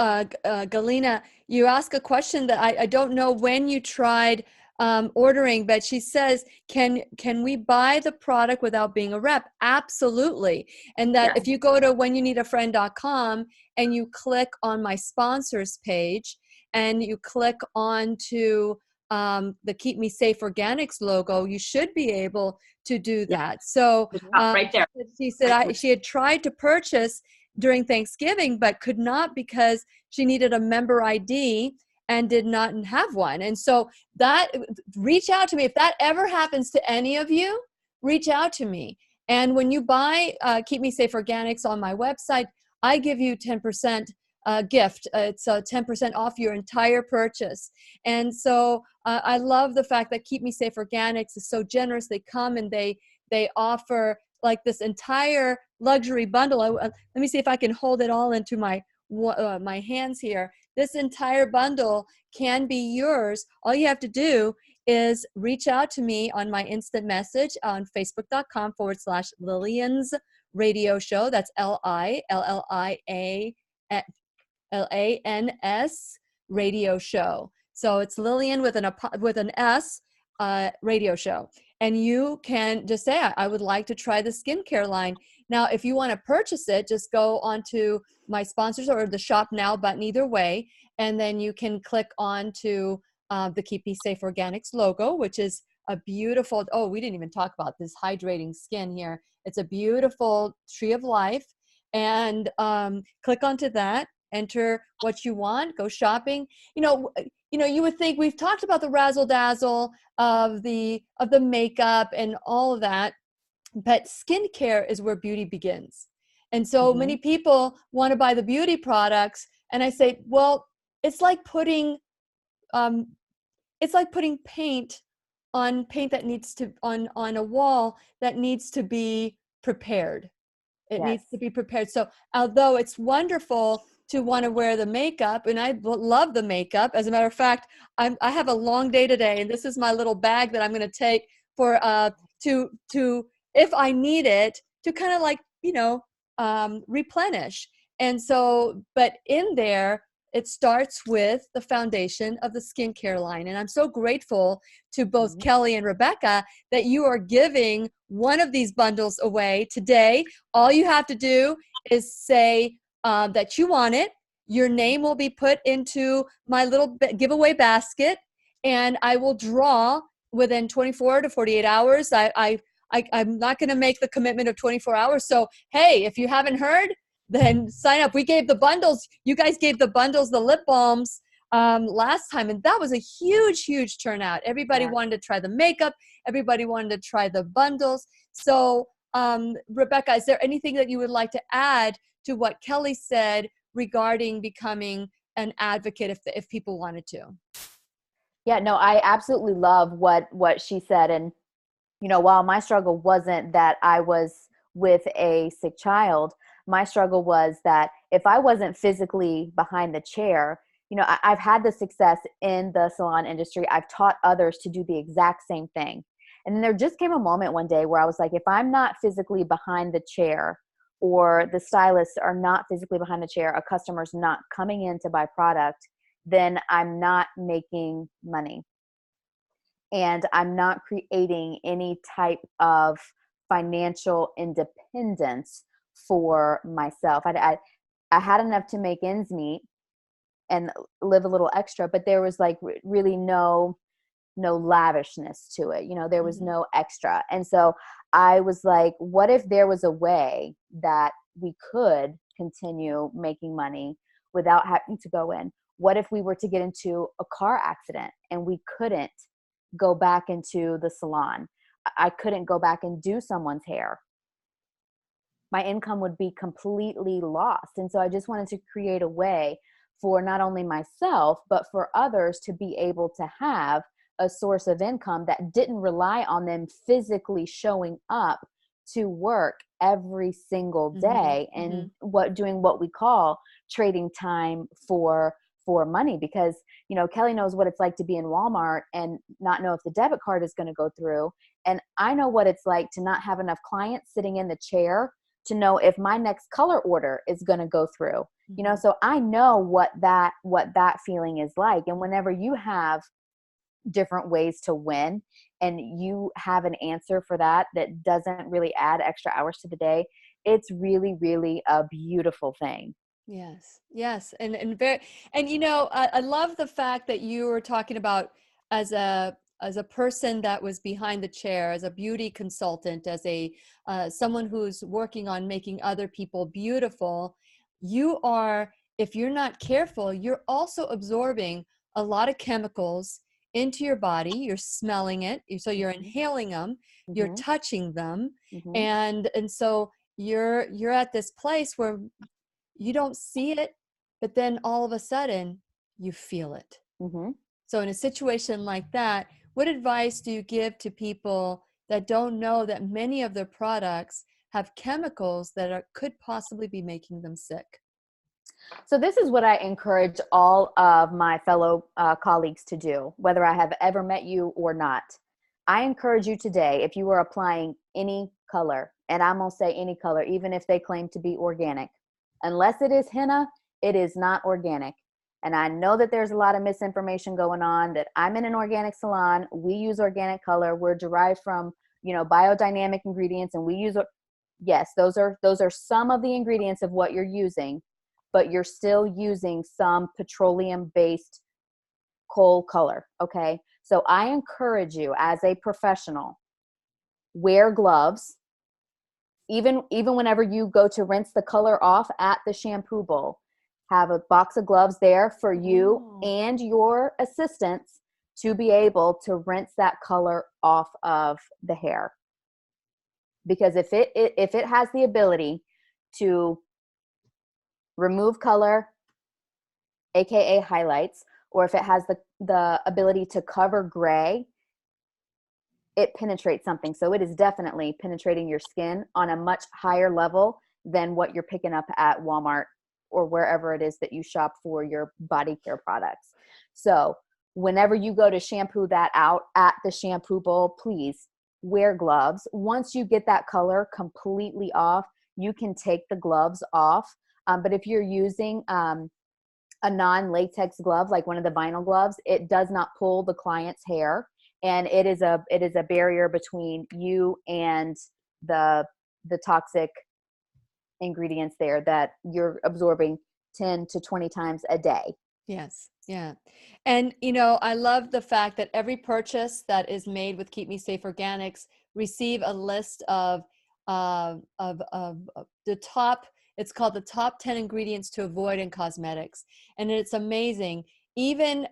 Galina, you asked a question that I don't know when you tried ordering, but she says, can we buy the product without being a rep? Absolutely. And that if you go to whenyouneedafriend.com and you click on my sponsors page and you click on to the Keep Me Safe Organics logo, you should be able to do that. So right there. She said she had tried to purchase during Thanksgiving, but could not because she needed a member ID and did not have one. And so reach out to me. If that ever happens to any of you, reach out to me. And when you buy Keep Me Safe Organics on my website, I give you 10% gift. It's 10% off your entire purchase. And so I love the fact that Keep Me Safe Organics is so generous. They come and they offer like this entire luxury bundle. Let me see if I can hold it all into my hands here. This entire bundle can be yours. All you have to do is reach out to me on my instant message on facebook.com/Lillian's Radio Show. That's LILLIANS Radio Show. So it's Lillian with an S Radio Show. And you can just say, I would like to try the skincare line. Now, if you want to purchase it, just go onto my sponsors or the shop now button, either way. And then you can click on to the Keep Me Safe Organics logo, which is a beautiful, we didn't even talk about this hydrating skin here. It's a beautiful tree of life. And click onto that, enter what you want, go shopping. You would think we've talked about the razzle dazzle of the makeup and all of that, but skincare is where beauty begins. And so many people want to buy the beauty products, and I say, well, it's like putting it's like putting paint on paint that needs to on a wall that needs to be prepared. It Yes. needs to be prepared. So although it's wonderful to want to wear the makeup, and I love the makeup. As a matter of fact, I have a long day today, and this is my little bag that I'm going to take for to if I need it to kind of like, you know, replenish. And so, but in there, it starts with the foundation of the skincare line. And I'm so grateful to both Kelli and Rebecca that you are giving one of these bundles away today. All you have to do is say that you want it. Your name will be put into my little giveaway basket, and I will draw within 24 to 48 hours. I'm not going to make the commitment of 24 hours. So, hey, if you haven't heard, then sign up. We gave the bundles. You guys gave the bundles, the lip balms last time, and that was a huge turnout. Everybody wanted to try the makeup. Everybody wanted to try the bundles. So, Rebecca, is there anything that you would like to add to what Kelli said regarding becoming an advocate if people wanted to? Yeah, no, I absolutely love what she said. And, you know, while my struggle wasn't that I was with a sick child, my struggle was that if I wasn't physically behind the chair, you know, I've had the success in the salon industry. I've taught others to do the exact same thing. And then there just came a moment one day where I was like, if I'm not physically behind the chair, or the stylists are not physically behind the chair, a customer's not coming in to buy product, then I'm not making money. And I'm not creating any type of financial independence for myself. I had enough to make ends meet and live a little extra, but there was like really no lavishness to it. You know, there was no extra. And so I was like, what if there was a way that we could continue making money without having to go in? What if we were to get into a car accident and we couldn't go back into the salon? I couldn't go back and do someone's hair. My income would be completely lost. And so I just wanted to create a way for not only myself, but for others to be able to have a source of income that didn't rely on them physically showing up to work every single day and doing what we call trading time for money. Because, you know, Kelli knows what it's like to be in Walmart and not know if the debit card is going to go through. And I know what it's like to not have enough clients sitting in the chair to know if my next color order is going to go through. You know, so I know what that feeling is like. And whenever you have different ways to win and you have an answer for that doesn't really add extra hours to the day, it's really, really a beautiful thing. Yes. And very, and you know, I love the fact that you were talking about as a person that was behind the chair, as a beauty consultant, as a someone who's working on making other people beautiful. You are, if you're not careful, you're also absorbing a lot of chemicals into your body. You're smelling it, so you're inhaling them, you're touching them, and so you're at this place where you don't see it, but then all of a sudden you feel it. So in a situation like that, what advice do you give to people that don't know that many of their products have chemicals that could possibly be making them sick? So this is what I encourage all of my fellow colleagues to do, whether I have ever met you or not. I encourage you today, if you are applying any color, and I'm going to say any color, even if they claim to be organic, unless it is henna, it is not organic. And I know that there's a lot of misinformation going on, that I'm in an organic salon. We use organic color. We're derived from, you know, biodynamic ingredients, and we use, yes, those are some of the ingredients of what you're using, but you're still using some petroleum-based coal color, okay? So I encourage you as a professional, wear gloves. Even whenever you go to rinse the color off at the shampoo bowl, have a box of gloves there for you and your assistants to be able to rinse that color off of the hair. Because if it has the ability to remove color, aka highlights, or if it has the ability to cover gray, it penetrates something. So it is definitely penetrating your skin on a much higher level than what you're picking up at Walmart or wherever it is that you shop for your body care products. So whenever you go to shampoo that out at the shampoo bowl, please wear gloves. Once you get that color completely off, you can take the gloves off. But if you're using a non-latex glove, like one of the vinyl gloves, it does not pull the client's hair. And it is a barrier between you and the toxic ingredients there that you're absorbing 10 to 20 times a day. Yes. Yeah. And, I love the fact that every purchase that is made with Keep Me Safe Organics receive a list of the top, it's called the top 10 ingredients to avoid in cosmetics. And it's amazing. Even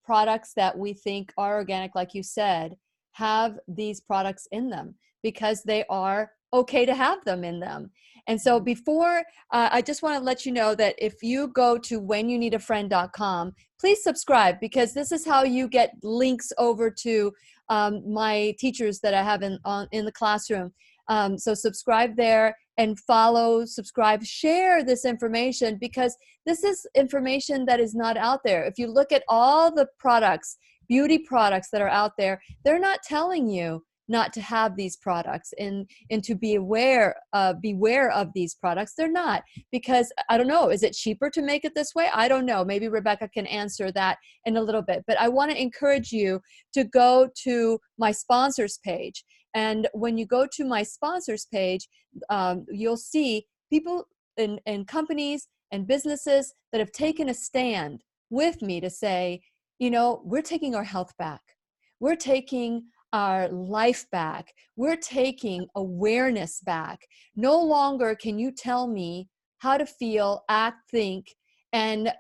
products that we think are organic, like you said, have these products in them because they are okay to have them in them. And so before, I just want to let you know that if you go to whenyouneedafriend.com, please subscribe, because this is how you get links over to my teachers that I have in the classroom. So subscribe there and follow, subscribe, share this information, because this is information that is not out there. If you look at all the products, beauty products that are out there, they're not telling you not to have these products and to beware of these products. They're not, because I don't know, is it cheaper to make it this way? I don't know. Maybe Rebecca can answer that in a little bit, but I want to encourage you to go to my sponsors page. And when you go to my sponsors page, you'll see people and companies and businesses that have taken a stand with me to say, we're taking our health back. We're taking our life back. We're taking awareness back. No longer can you tell me how to feel, act, think, and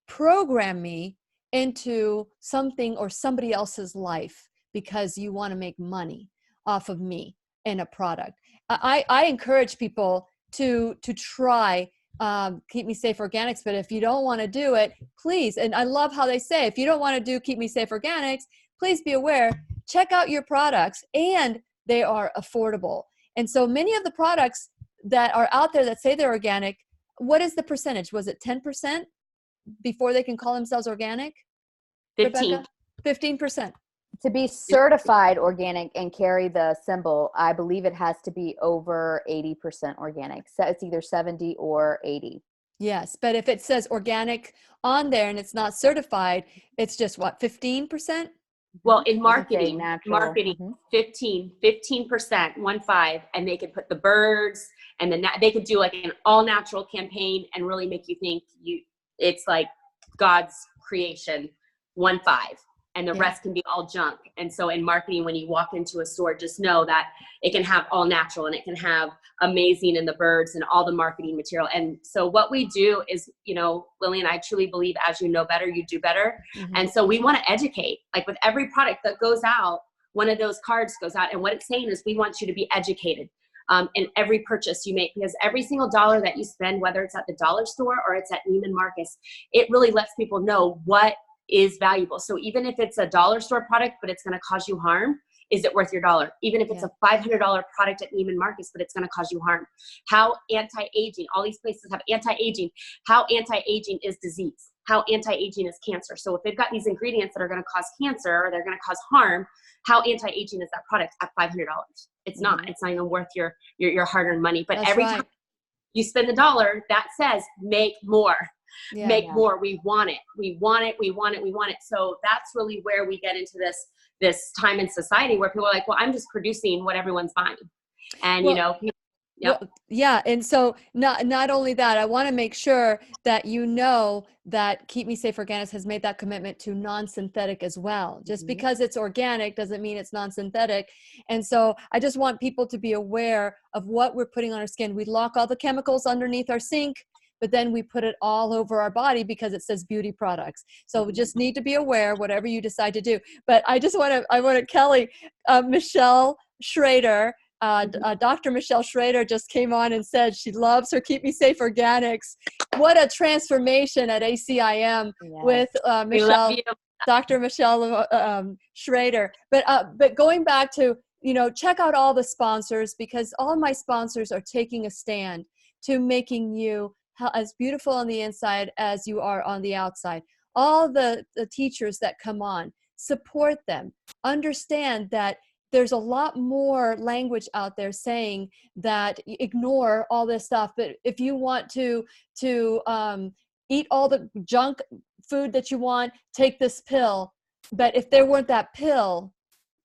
program me into something or somebody else's life because you want to make money off of me and a product. I encourage people to try Keep Me Safe Organics, but if you don't want to do it, please, and I love how they say, if you don't want to do Keep Me Safe Organics, please be aware, check out your products, and they are affordable. And so many of the products that are out there that say they're organic, what is the percentage? Was it 10% before they can call themselves organic? 15. Rebecca? 15%. To be certified organic and carry the symbol, I believe it has to be over 80% organic. So it's either 70 or 80. Yes, but if it says organic on there and it's not certified, it's just what, 15%? Well, in marketing, Mm-hmm. 15%, 15%, and they could put the birds and they could do like an all natural campaign and really make you think it's like God's creation, 15%. And the rest can be all junk. And so in marketing, when you walk into a store, just know that it can have all natural and it can have amazing and the birds and all the marketing material. And so what we do is, Lillian, I truly believe as you know better, you do better. Mm-hmm. And so we want to educate, like with every product that goes out, one of those cards goes out. And what it's saying is we want you to be educated in every purchase you make, because every single dollar that you spend, whether it's at the dollar store or it's at Neiman Marcus, it really lets people know what is valuable. So even if it's a dollar store product, but it's going to cause you harm, is it worth your dollar? Even if it's a $500 product at Neiman Marcus, but it's going to cause you harm. How anti-aging, all these places have anti-aging. How anti-aging is disease. How anti-aging is cancer. So if they've got these ingredients that are going to cause cancer or they're going to cause harm, how anti-aging is that product at $500? It's not. It's not even worth your hard-earned money. But every time you spend the dollar, that says make more. More. We want it. We want it. We want it. We want it. So that's really where we get into this time in society where people are like, well, I'm just producing what everyone's buying. And, And so not only that, I want to make sure that that Keep Me Safe Organics has made that commitment to non-synthetic as well. Just because it's organic doesn't mean it's non-synthetic. And so I just want people to be aware of what we're putting on our skin. We lock all the chemicals underneath our sink, but then we put it all over our body because it says beauty products. So we just need to be aware, whatever you decide to do. But I want to, Kelli, Michelle Schrader Dr. Michelle Schrader just came on and said she loves her Keep Me Safe Organics. What a transformation at ACIM with We love Michelle, you. Dr. Michelle Schrader. But going back to, check out all the sponsors, because all my sponsors are taking a stand to making you as beautiful on the inside as you are on the outside. All the teachers that come on, support them. Understand that there's a lot more language out there saying that ignore all this stuff. But if you want to eat all the junk food that you want, take this pill. But if there weren't that pill,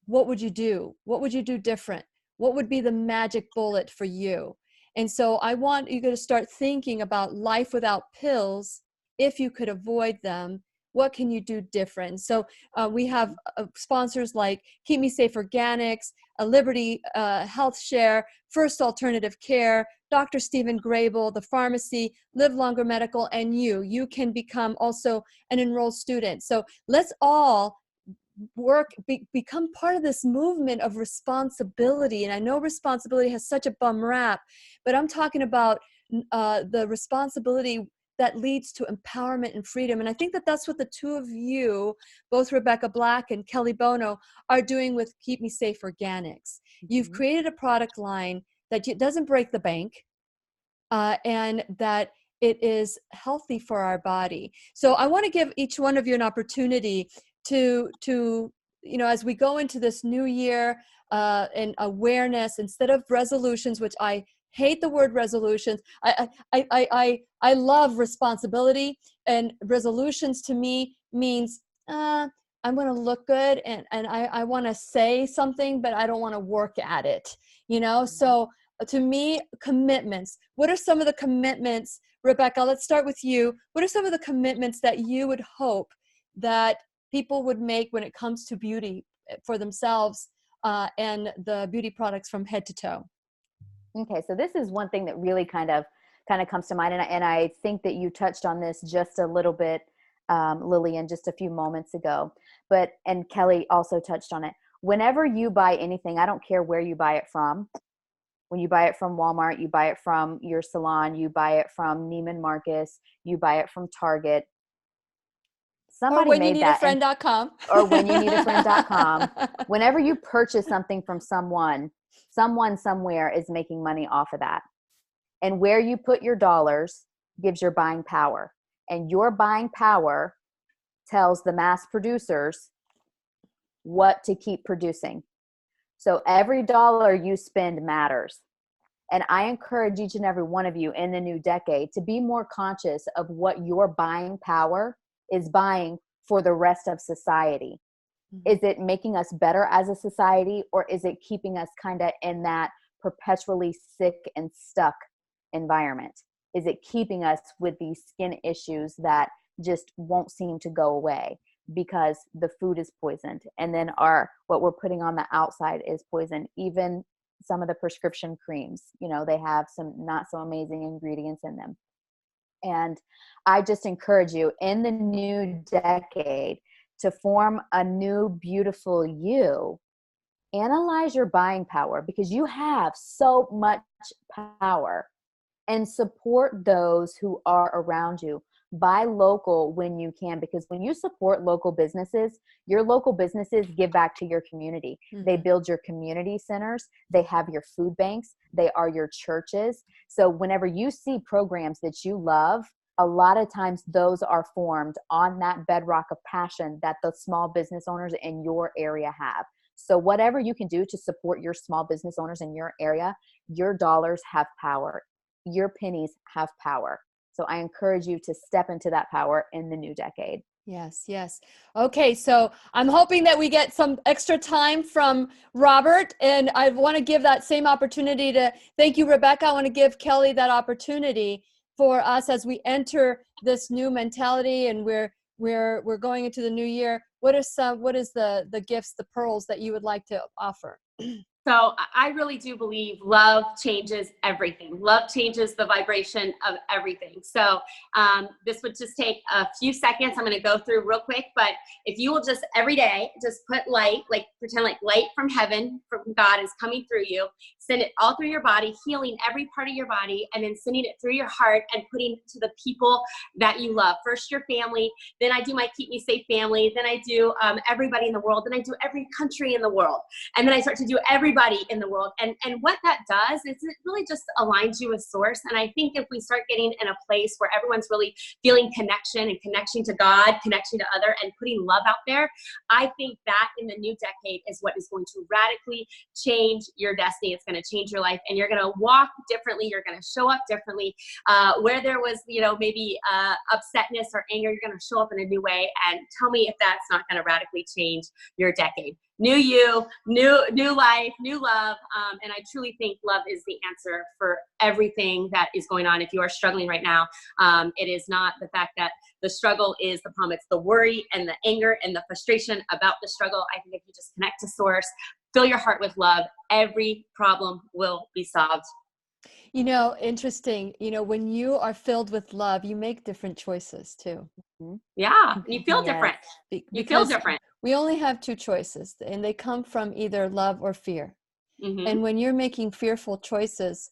what would you do? What would you do different? What would be the magic bullet for you? And so I want you to start thinking about life without pills. If you could avoid them, what can you do different? So we have sponsors like Keep Me Safe Organics, Liberty Health Share, First Alternative Care, Dr. Stephen Grable, the pharmacy, Live Longer Medical, and you. You can become also an enrolled student. So let's all become part of this movement of responsibility. And I know responsibility has such a bum rap, but I'm talking about the responsibility that leads to empowerment and freedom. And I think that that's what the two of you, both Rebecca Black and Kelli Bono, are doing with Keep Me Safe Organics. You've created a product line that doesn't break the bank, and that it is healthy for our body. So I want to give each one of you an opportunity to as we go into this new year, and awareness instead of resolutions, which I hate the word resolutions. I love responsibility, and resolutions to me means I'm going to look good and I want to say something, but I don't want to work at it, So to me, commitments. What are some of the commitments, Rebecca? Let's start with you. What are some of the commitments that you would hope that people would make when it comes to beauty for themselves and the beauty products from head to toe? Okay, so this is one thing that really kind of comes to mind, and I think that you touched on this just a little bit, Lillian, just a few moments ago. And Kelli also touched on it. Whenever you buy anything, I don't care where you buy it from. When you buy it from Walmart, you buy it from your salon, you buy it from Neiman Marcus, you buy it from Target. Somebody or made that. whenyouneedafriend.com. Or whenyouneedafriend.com. Whenever you purchase something from someone somewhere is making money off of that. And where you put your dollars gives your buying power. And your buying power tells the mass producers what to keep producing. So every dollar you spend matters. And I encourage each and every one of you in the new decade to be more conscious of what your buying power is buying for the rest of society. Is it making us better as a society, or is it keeping us kind of in that perpetually sick and stuck environment? Is it keeping us with these skin issues that just won't seem to go away because the food is poisoned, and then what we're putting on the outside is poisoned? Even some of the prescription creams, they have some not so amazing ingredients in them. And I just encourage you in the new decade to form a new, beautiful you. Analyze your buying power, because you have so much power, and support those who are around you. Buy local when you can, because when you support local businesses, your local businesses give back to your community. They build your community centers. They have your food banks. They are your churches. So whenever you see programs that you love, a lot of times those are formed on that bedrock of passion that the small business owners in your area have. So whatever you can do to support your small business owners in your area, your dollars have power. Your pennies have power. So I encourage you to step into that power in the new decade. Yes, yes. Okay, so I'm hoping that we get some extra time from Robert, and I want to give that same opportunity to thank you, Rebecca. I want to give Kelli that opportunity for us as we enter this new mentality, and we're going into the new year. What is the gifts, the pearls that you would like to offer? So I really do believe love changes everything. Love changes the vibration of everything. So this would just take a few seconds. I'm going to go through real quick, but if you will just every day, just put light, like pretend like light from heaven, from God is coming through you. send it all through your body, healing every part of your body, and then sending it through your heart and putting to the people that you love. First your family, then I do my Keep Me Safe family, then I do everybody in the world, then I do every country in the world, and then I start to do everybody in the world. And what that does is it really just aligns you with source. And I think if we start getting in a place where everyone's really feeling connection and connection to God, connection to other, and putting love out there, I think that in the new decade is what is going to radically change your destiny. It's going to change your life, and you're going to walk differently. You're going to show up differently. Where there was, maybe upsetness or anger, you're going to show up in a new way. And tell me if that's not going to radically change your decade. New you, new life, new love. And I truly think love is the answer for everything that is going on. If you are struggling right now, it is not the fact that the struggle is the problem. It's the worry and the anger and the frustration about the struggle. I think if you just connect to source, fill your heart with love, every problem will be solved. Interesting. When you are filled with love, you make different choices too. Yeah. You feel different. You feel different. We only have two choices, and they come from either love or fear. Mm-hmm. And when you're making fearful choices,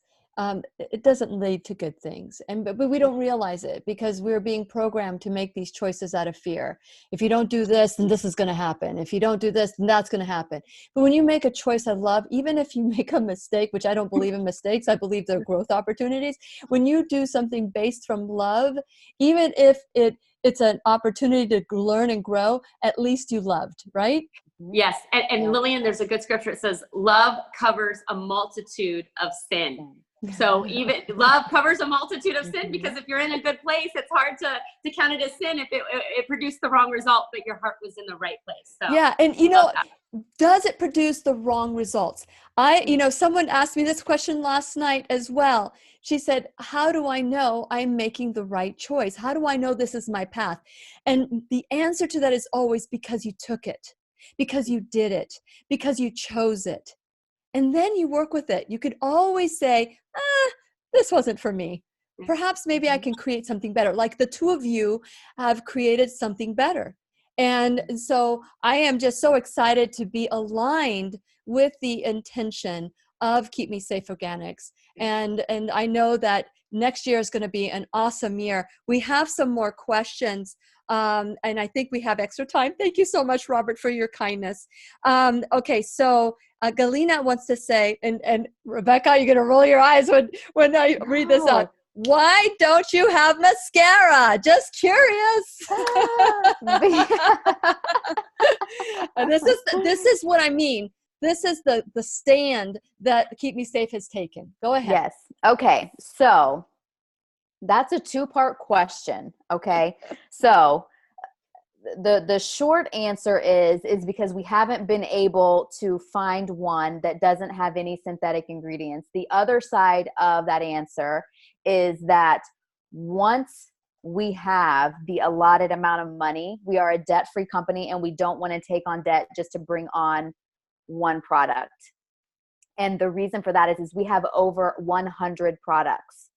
it doesn't lead to good things. But we don't realize it because we're being programmed to make these choices out of fear. If you don't do this, then this is going to happen. If you don't do this, then that's going to happen. But when you make a choice of love, even if you make a mistake, which I don't believe in mistakes, I believe they're growth opportunities. When you do something based from love, even if it's an opportunity to learn and grow, at least you loved, right? Yes. And Lillian, there's a good scripture. It says, love covers a multitude of sin. So even love covers a multitude of sin, because if you're in a good place, it's hard to count it as sin if it produced the wrong result, but your heart was in the right place. So yeah. And does it produce the wrong results? Someone asked me this question last night as well. She said, how do I know I'm making the right choice? How do I know this is my path? And the answer to that is always because you took it, because you did it, because you chose it. And then you work with it. You could always say, this wasn't for me. Perhaps maybe I can create something better. Like the two of you have created something better. And so I am just so excited to be aligned with the intention of Keep Me Safe Organics. And I know that next year is going to be an awesome year. We have some more questions. And I think we have extra time. Thank you so much, Robert, for your kindness. Okay, so Galina wants to say, and Rebecca, you're going to roll your eyes when I read this out. Why don't you have mascara? Just curious. And this is what I mean. This is the stand that Keep Me Safe has taken. Go ahead. Yes. Okay. So that's a two-part question. Okay. So the short answer is because we haven't been able to find one that doesn't have any synthetic ingredients. The other side of that answer is that once we have the allotted amount of money, we are a debt-free company and we don't want to take on debt just to bring on one product. And the reason for that is we have over 100 products.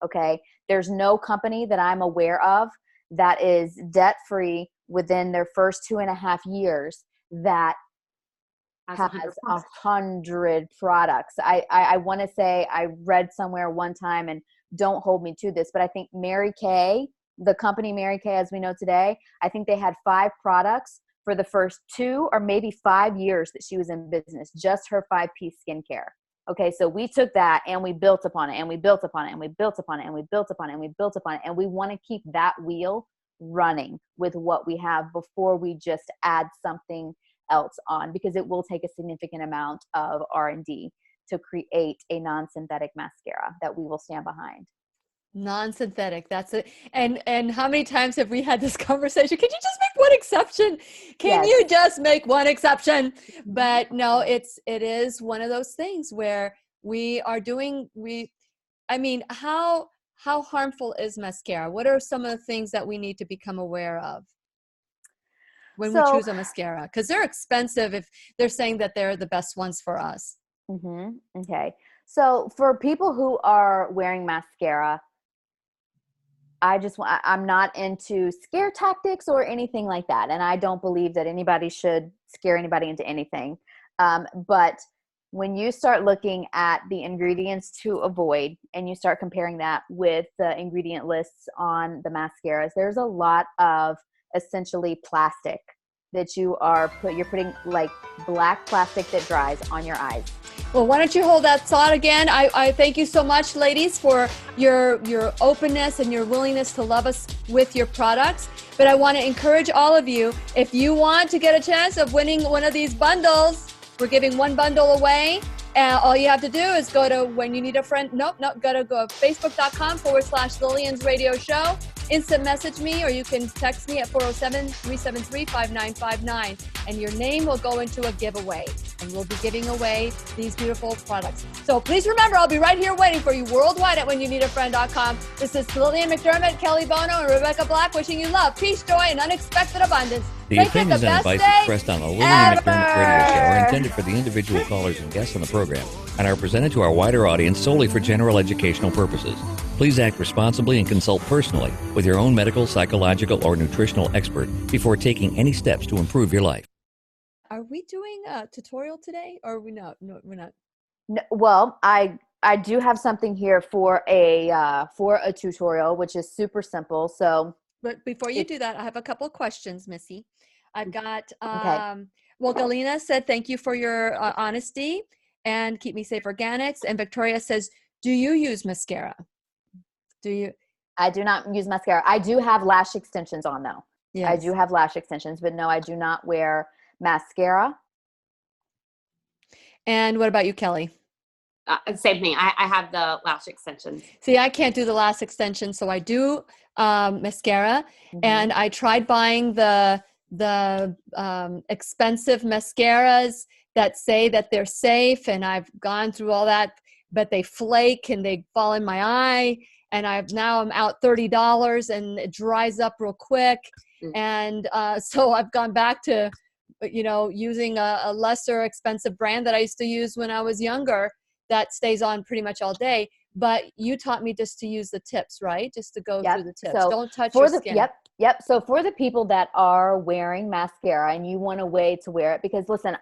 Okay. There's no company that I'm aware of that is debt-free within their first 2.5 years that has 100 products. I want to say I read somewhere one time, and don't hold me to this, but I think Mary Kay, the company Mary Kay as we know today, I think they had 5 products for the first 2 or maybe 5 years that she was in business, just her 5-piece skincare. Okay, so we took that and we built upon it and we built upon it and we built upon it and we built upon it and we built upon it. And we want to keep that wheel running with what we have before we just add something else on, because it will take a significant amount of R&D to create a non-synthetic mascara that we will stand behind. Non-synthetic, that's it. And how many times have we had this conversation? Can you just make one exception? Can you just make one exception? But no, it is one of those things where how harmful is mascara? What are some of the things that we need to become aware of when we choose a mascara? Because they're expensive if they're saying that they're the best ones for us. Mm-hmm. Okay. So for people who are wearing mascara, I'm not into scare tactics or anything like that. And I don't believe that anybody should scare anybody into anything. But when you start looking at the ingredients to avoid and you start comparing that with the ingredient lists on the mascaras, there's a lot of essentially plastic that you're putting like black plastic that dries on your eyes. Well, why don't you hold that thought again? I thank you so much, ladies, for your openness and your willingness to love us with your products. But I want to encourage all of you, if you want to get a chance of winning one of these bundles, we're giving one bundle away. All you have to do is go to When You Need a Friend. Go to facebook.com/Lillian's Radio Show. Instant message me, or you can text me at 407-373-5959. And your name will go into a giveaway. And we'll be giving away these beautiful products. So please remember, I'll be right here waiting for you worldwide at whenyouneedafriend.com. This is Lillian McDermott, Kelly Bono, and Rebecca Black wishing you love, peace, joy, and unexpected abundance. The opinions and advice expressed on the Lillian McDermott Radio Show are intended for the individual callers and guests on the program and are presented to our wider audience solely for general educational purposes. Please act responsibly and consult personally with your own medical, psychological, or nutritional expert before taking any steps to improve your life. Are we doing a tutorial today, or are we not? No, we're not. No, well, I do have something here for a tutorial, which is super simple. So, but before you do that, I have a couple of questions, Missy. I've got, Okay. Well, Galina said, thank you for your honesty and keep me safe organics. And Victoria says, do you use mascara? Do you? I do not use mascara. I do have lash extensions on though. Yes. I do have lash extensions, but no, I do not wear mascara. And what about you, Kelly? Same thing. I have the lash extensions. See, I can't do the lash extension, so I do mascara. And I tried buying the expensive mascaras that say that they're safe, and I've gone through all that, but they flake and they fall in my eye, and I'm out $30 and it dries up real quick. And so I've gone back to using a lesser expensive brand that I used to use when I was younger that stays on pretty much all day. But you taught me just to use the tips, right? Just to go through the tips. So don't touch your skin. Yep. So for the people that are wearing mascara and you want a way to wear it, because listen,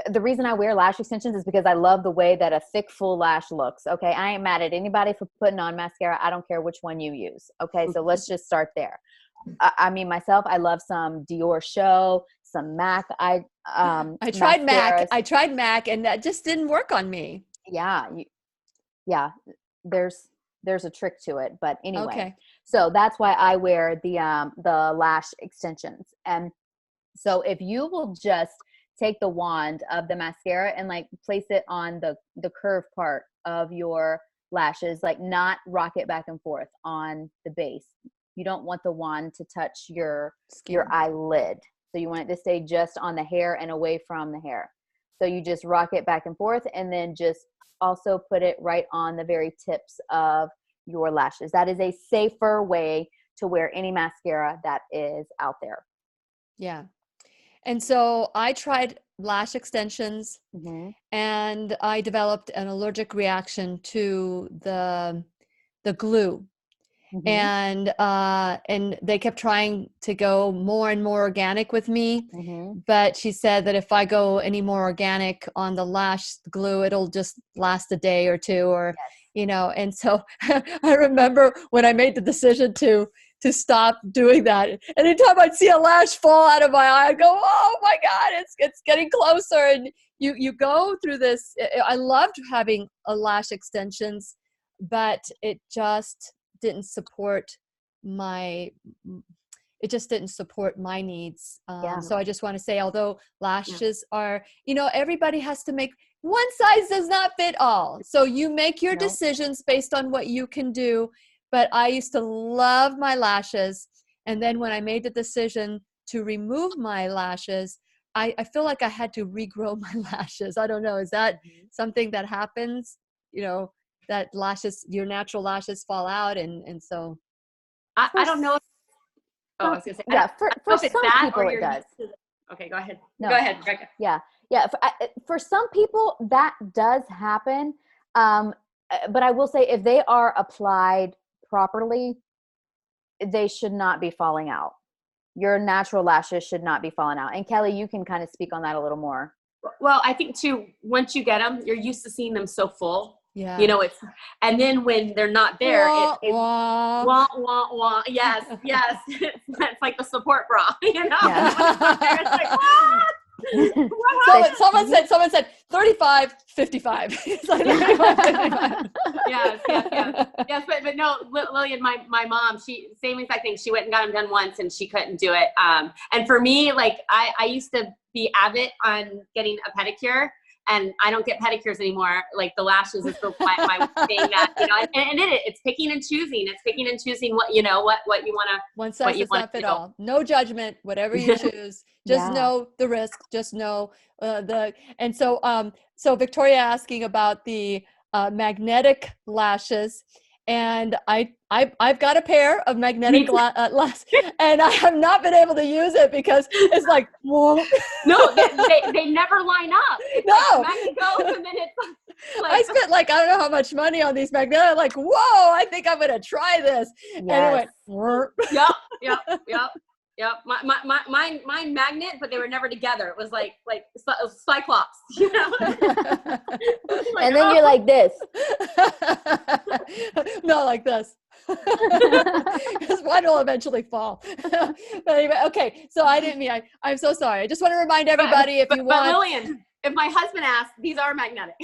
the reason I wear lash extensions is because I love the way that a thick, full lash looks. Okay. I ain't mad at anybody for putting on mascara. I don't care which one you use. Okay. So let's just start there. I mean, myself, I love some Dior Show, some MAC. I tried MAC. I tried MAC, and that just didn't work on me. Yeah. There's a trick to it, but anyway. Okay. So that's why I wear the lash extensions. And so if you will just take the wand of the mascara and like place it on the curved part of your lashes, like not rock it back and forth on the base. You don't want the wand to touch your eyelid. So you want it to stay just on the hair and away from the hair. So you just rock it back and forth, and then just also put it right on the very tips of your lashes. That is a safer way to wear any mascara that is out there. Yeah. And so I tried lash extensions, and I developed an allergic reaction to the glue. And they kept trying to go more and more organic with me. But she said that if I go any more organic on the lash glue, it'll just last a day or two, or, and so I remember when I made the decision to stop doing that. Anytime I'd see a lash fall out of my eye, I'd go, oh my God, it's getting closer. And you go through this. I loved having a lash extensions, but it just didn't support my needs. So I just want to say, although lashes are, everybody has to make, one size does not fit all. So you make your decisions based on what you can do. But I used to love my lashes. And then when I made the decision to remove my lashes, I feel like I had to regrow my lashes. I don't know. Is that something that happens? That your natural lashes fall out, and so I don't know. I was gonna say, yeah, for some people it does. Okay, go ahead. No. Go ahead, Rebecca. Yeah. For some people that does happen, but I will say if they are applied properly, they should not be falling out. Your natural lashes should not be falling out. And Kelly, you can kind of speak on that a little more. Well, I think too, once you get them, you're used to seeing them so full. Yeah. You know, and then when they're not there, Wah, it's wah. wah, wah, wah. Yes. It's like the support bra, you know? Yeah. When it's not there, it's like, what? Someone said 35, 55. It's like 35, 55. Yes, but no, Lillian, my mom, she, same exact thing. She went and got them done once and she couldn't do it. And for me, like I used to be avid on getting a pedicure, and I don't get pedicures anymore. Like the lashes is my thing that, you know, and it's picking and choosing. It's picking and choosing what, you know, what you want to. One size does not fit all. No judgment, whatever you choose. Just know the risk. Just know and so Victoria asking about the magnetic lashes, and I've got a pair of magnetic lashes, and I have not been able to use it because it's like, whoa. No, they never line up. It's No. like magnet goes and then it's like, I spent like, I don't know how much money on these magnetic. I'm like, whoa, I think I'm going to try this. Yes. And it went, Yep. My magnet, but they were never together. It was like Cyclops, you know? And then you're like this. Not like this. Because one will eventually fall. But anyway, okay. So I didn't mean, I'm so sorry. I just want to remind everybody if you want. But Lillian, if my husband asks, these are magnetic.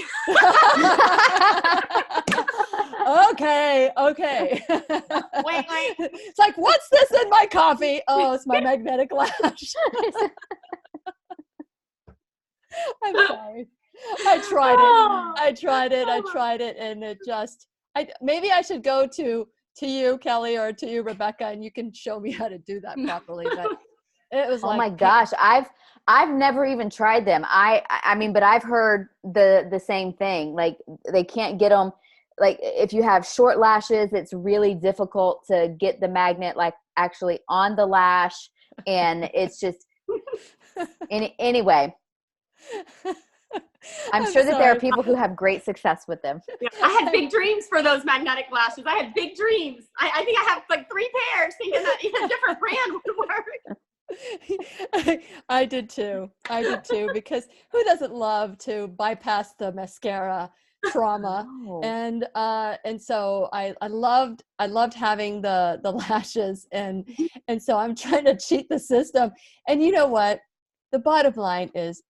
Okay. Wait. It's like, what's this in my coffee? Oh, it's my magnetic lash. I'm sorry. I tried it, and it just, maybe I should go to you, Kelli, or to you, Rebecca, and you can show me how to do that properly. But it was oh my gosh, I've never even tried them. I mean, but I've heard the same thing. Like they can't get them. Like if you have short lashes, it's really difficult to get the magnet like actually on the lash, and it's just anyway. I'm sure that there are people who have great success with them. Yeah, I had big dreams for those magnetic lashes. I had big dreams. I think I have like 3 pairs, thinking that a different brand would work. I did too, because who doesn't love to bypass the mascara trauma? Oh. And so I loved having the lashes, and so I'm trying to cheat the system. And you know what? The bottom line is,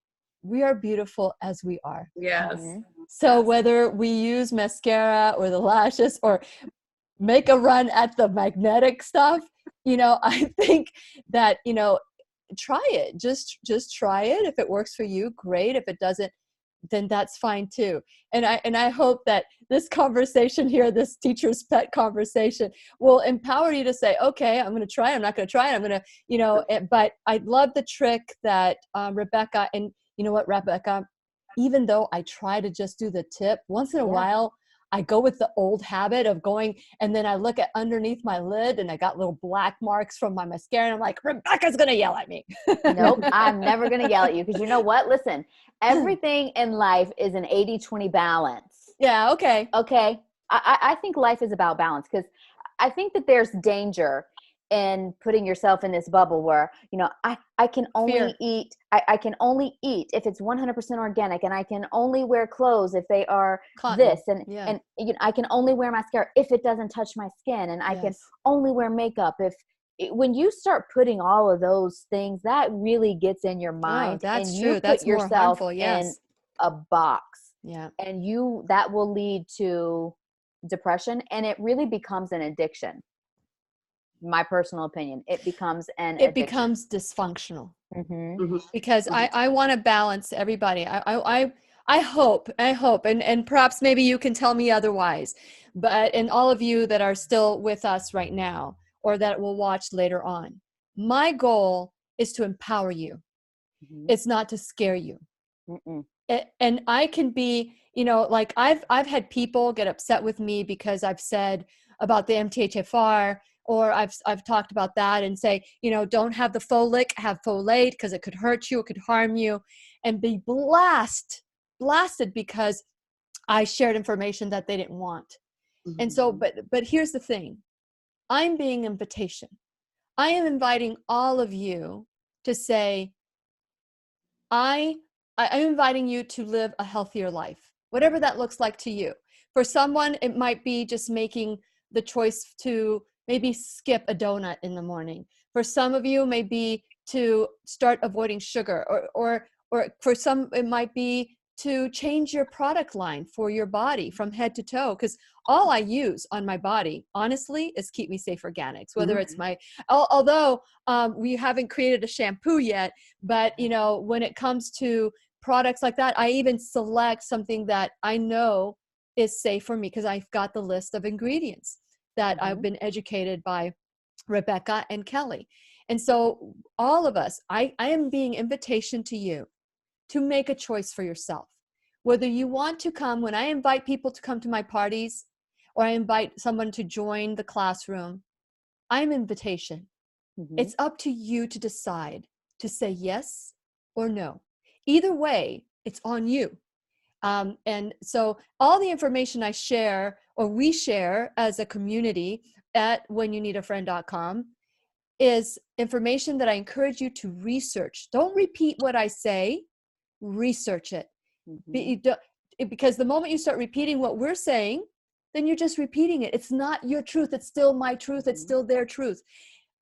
we are beautiful as we are. Yes. Mm-hmm. So whether we use mascara or the lashes or make a run at the magnetic stuff, you know, I think that, you know, try it. Just try it. If it works for you, great. If it doesn't, then that's fine too. And I hope that this conversation here, this teacher's pet conversation, will empower you to say, okay, I'm going to try it. I'm not going to try it. I'm going to, you know, but I love the trick that Rebecca, and you know what, Rebecca, even though I try to just do the tip, once in a while, I go with the old habit of going, and then I look at underneath my lid and I got little black marks from my mascara, and I'm like, Rebecca's going to yell at me. Nope, I'm never going to yell at you, because you know what? Listen, everything in life is an 80-20 balance. Yeah, okay. Okay. I think life is about balance, because I think that there's danger in putting yourself in this bubble where, you know, I can only eat, I can only eat if it's 100% organic, and I can only wear clothes if they are Cotton. this, and you know, I can only wear mascara if it doesn't touch my skin, and I can only wear makeup when you start putting all of those things, that really gets in your mind. That's and true. You that's put yourself more harmful, in a box. Yeah. And that will lead to depression, and it really becomes an addiction. My personal opinion, it becomes becomes dysfunctional. Mm-hmm. Because I want to balance everybody. I hope, and perhaps maybe you can tell me otherwise, but, and all of you that are still with us right now, or that will watch later on, my goal is to empower you. Mm-hmm. It's not to scare you. And I can be, you know, like I've had people get upset with me because I've said about the MTHFR, or I've talked about that, and say, you know, don't have the folic, have folate, because it could hurt you, it could harm you, and be blasted because I shared information that they didn't want. Mm-hmm. And so, but here's the thing, I'm being an invitation. I am inviting all of you to say, I I'm inviting you to live a healthier life, whatever that looks like to you. For someone, it might be just making the choice to maybe skip a donut in the morning. For some of you, it may be to start avoiding sugar, or for some, it might be to change your product line for your body from head to toe. Because all I use on my body, honestly, is Keep Me Safe Organics. Whether it's my, although we haven't created a shampoo yet, but when it comes to products like that, I even select something that I know is safe for me because I've got the list of ingredients that I've been educated by Rebecca and Kelly. And so all of us, I am being invitation to you to make a choice for yourself. Whether you want to come, when I invite people to come to my parties, or I invite someone to join the classroom, I'm invitation. It's up to you to decide to say yes or no. Either way, it's on you. And so all the information I share, or we share as a community at whenyouneedafriend.com, is information that I encourage you to research. Don't repeat what I say, research it. Because the moment you start repeating what we're saying, then you're just repeating it. It's not your truth. It's still my truth. It's still their truth.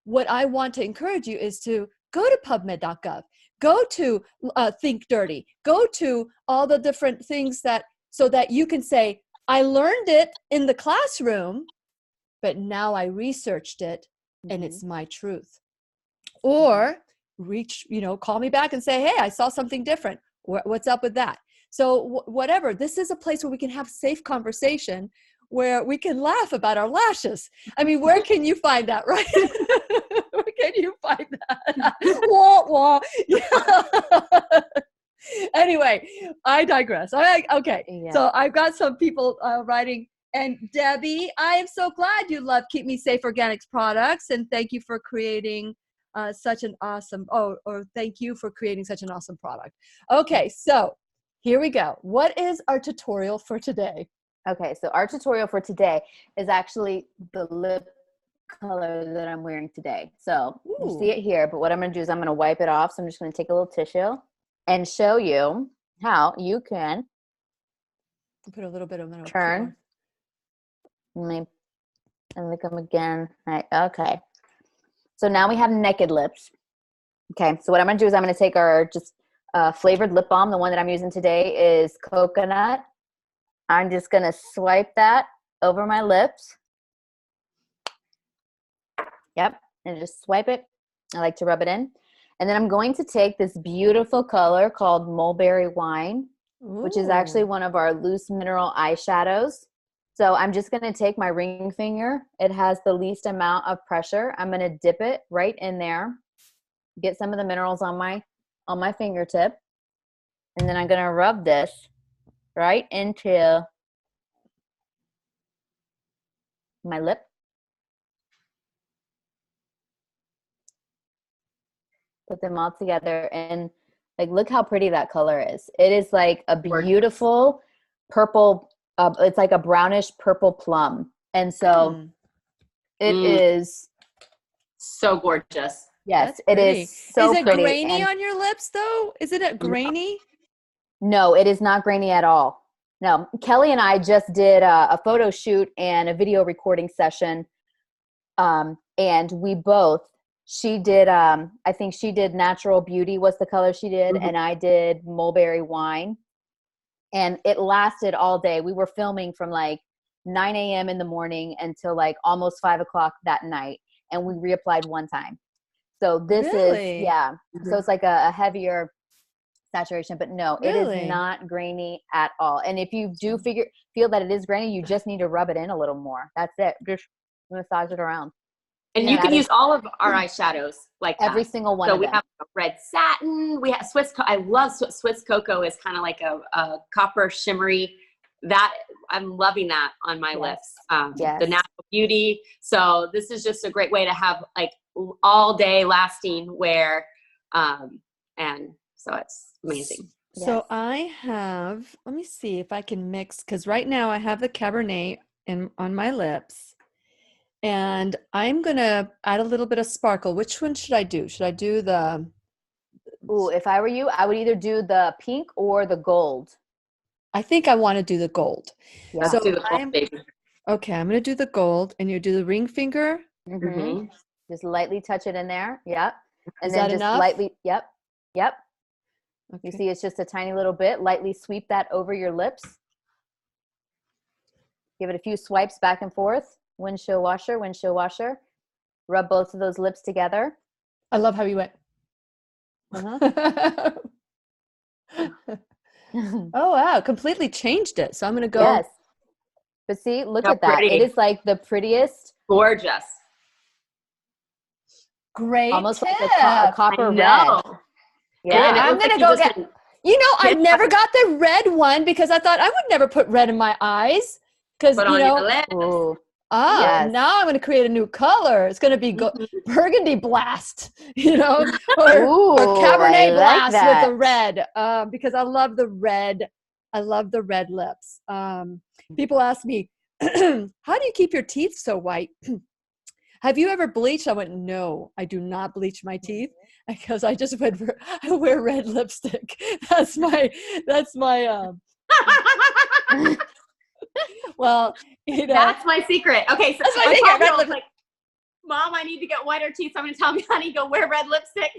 What I want to encourage you is to go to PubMed.gov, go to Think Dirty, go to all the different things so that you can say, I learned it in the classroom, but now I researched it and it's my truth. Or call me back and say, hey, I saw something different. What's up with that? So whatever, this is a place where we can have safe conversation, where we can laugh about our lashes. I mean, where can you find that, right? Where can you find that? Wah, wah. Yeah. Anyway, I digress. Okay. Yeah. So I've got some people writing. And Debbie, I am so glad you love Keep Me Safe Organics products. And thank you for creating such an awesome, thank you for creating such an awesome product. Okay, so here we go. What is our tutorial for today? Okay, so our tutorial for today is actually the lip color that I'm wearing today. So you see it here, but what I'm going to do is I'm going to wipe it off. So I'm just going to take a little tissue and show you how you can put a little bit of turn. And lick them again. Right, okay. So now we have naked lips. Okay, so what I'm going to do is I'm going to take our flavored lip balm. The one that I'm using today is coconut. I'm just going to swipe that over my lips. Yep, and just swipe it. I like to rub it in. And then I'm going to take this beautiful color called Mulberry Wine, which is actually one of our loose mineral eyeshadows. So I'm just going to take my ring finger. It has the least amount of pressure. I'm going to dip it right in there, get some of the minerals on my fingertip, and then I'm going to rub this right into my lip. Put them all together, and look how pretty that color is. It is like a beautiful purple. It's like a brownish purple plum. And so it is so gorgeous. Yes, it is so pretty. Is it grainy on your lips though? Isn't it grainy? No, it is not grainy at all. No, Kelly and I just did a photo shoot and a video recording session. And she did, I think she did Natural Beauty was the color she did. And I did Mulberry Wine. And it lasted all day. We were filming from 9 a.m. in the morning until almost 5 o'clock that night. And we reapplied one time. So this is, so it's a heavier saturation, but no, it is not grainy at all. And if you do feel that it is grainy, you just need to rub it in a little more. That's it. Just massage it around. And you can use all of our eyeshadows like that. Every single one of them. So we have a red satin. We have I love Swiss Cocoa is kind of like a copper shimmery. That I'm loving that on my lips. The Natural Beauty. So this is just a great way to have all day lasting wear. And so it's amazing. So I have, let me see if I can mix, because right now I have the Cabernet on my lips. And I'm going to add a little bit of sparkle. Which one should I do? Should I do the Ooh, if I were you, I would either do the pink or the gold. I think I want to do the gold. Yeah. Let's So do the gold, baby. okay, I'm going to do the gold, and you do the ring finger. Mm-hmm. Just lightly touch it in there. Yep. And Is then that just enough? lightly, yep. You Okay. see it's just a tiny little bit. Lightly sweep that over your lips. Give it a few swipes back and forth. Windshield washer, windshield washer. Rub both of those lips together. I love how you went. Uh-huh. Oh, wow. Completely changed it. So I'm going to go. Yes. But see, look How at that. pretty. It is like the prettiest, Gorgeous. Great almost tip. like a copper I red. know. Yeah. And it I'm looks gonna like you go just get- You know, I never got the red one because I thought I would never put red in my eyes. Because, put you on know, your lips. Ooh. now I'm going to create a new color. It's going to be burgundy blast, you know, or Ooh, Cabernet I like blast that. with the red, because I love the red. I love the red lips. People ask me, how do you keep your teeth so white? Have you ever bleached? I went, no, I do not bleach my teeth because I just wear red lipstick. That's my well, you know. That's my secret. Okay, so That's my I secret, told red Bill, lipstick. like, Mom, I need to get whiter teeth. So I'm going to tell me, honey, go wear red lipstick.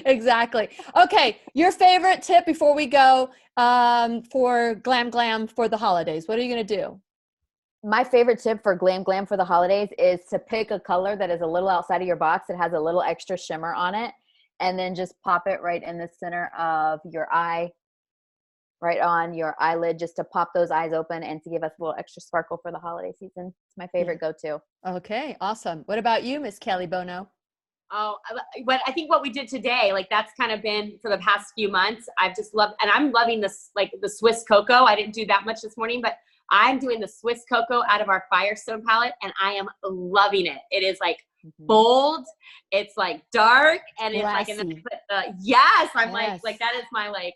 Exactly. Okay, your favorite tip before we go for glam for the holidays. What are you going to do? My favorite tip for glam for the holidays is to pick a color that is a little outside of your box. It has a little extra shimmer on it, and then just pop it right in the center of your eye, right on your eyelid, just to pop those eyes open and to give us a little extra sparkle for the holiday season. It's my favorite go-to. Okay, awesome. What about you, Miss Kelly Bono? Oh, but I think what we did today, like that's kind of been for the past few months. I've just loved, and I'm loving this, like the Swiss cocoa. I didn't do that much this morning, but I'm doing the Swiss cocoa out of our Firestone palette, and I am loving it. It is like bold, it's like dark, and it's like, and then I put yes, I'm like that is my like.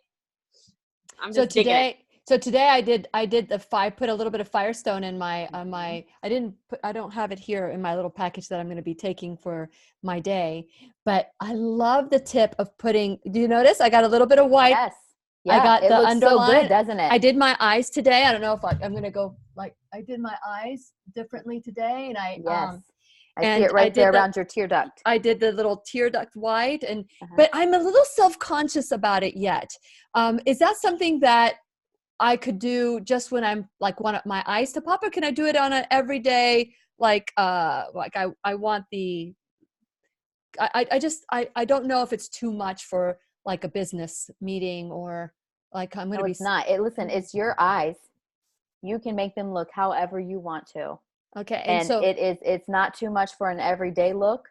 I'm just digging it. So today I did put a little bit of Firestone in my I don't have it here in my little package that I'm going to be taking for my day, but I love the tip of putting, do you notice I got a little bit of white? Yes. Yeah, I got it the looks underline. so good, doesn't it? I did my eyes today. I don't know if I'm going to go like I did my eyes differently today, and I see it right there around your tear duct. I did the little tear duct white, and but I'm a little self-conscious about it yet. Is that something that I could do just when I'm like want my eyes to pop, or can I do it on an everyday like I want the I don't know if it's too much for like a business meeting or like I'm going to be. It's not. Listen, it's your eyes. You can make them look however you want to. Okay. And so it's not too much for an everyday look,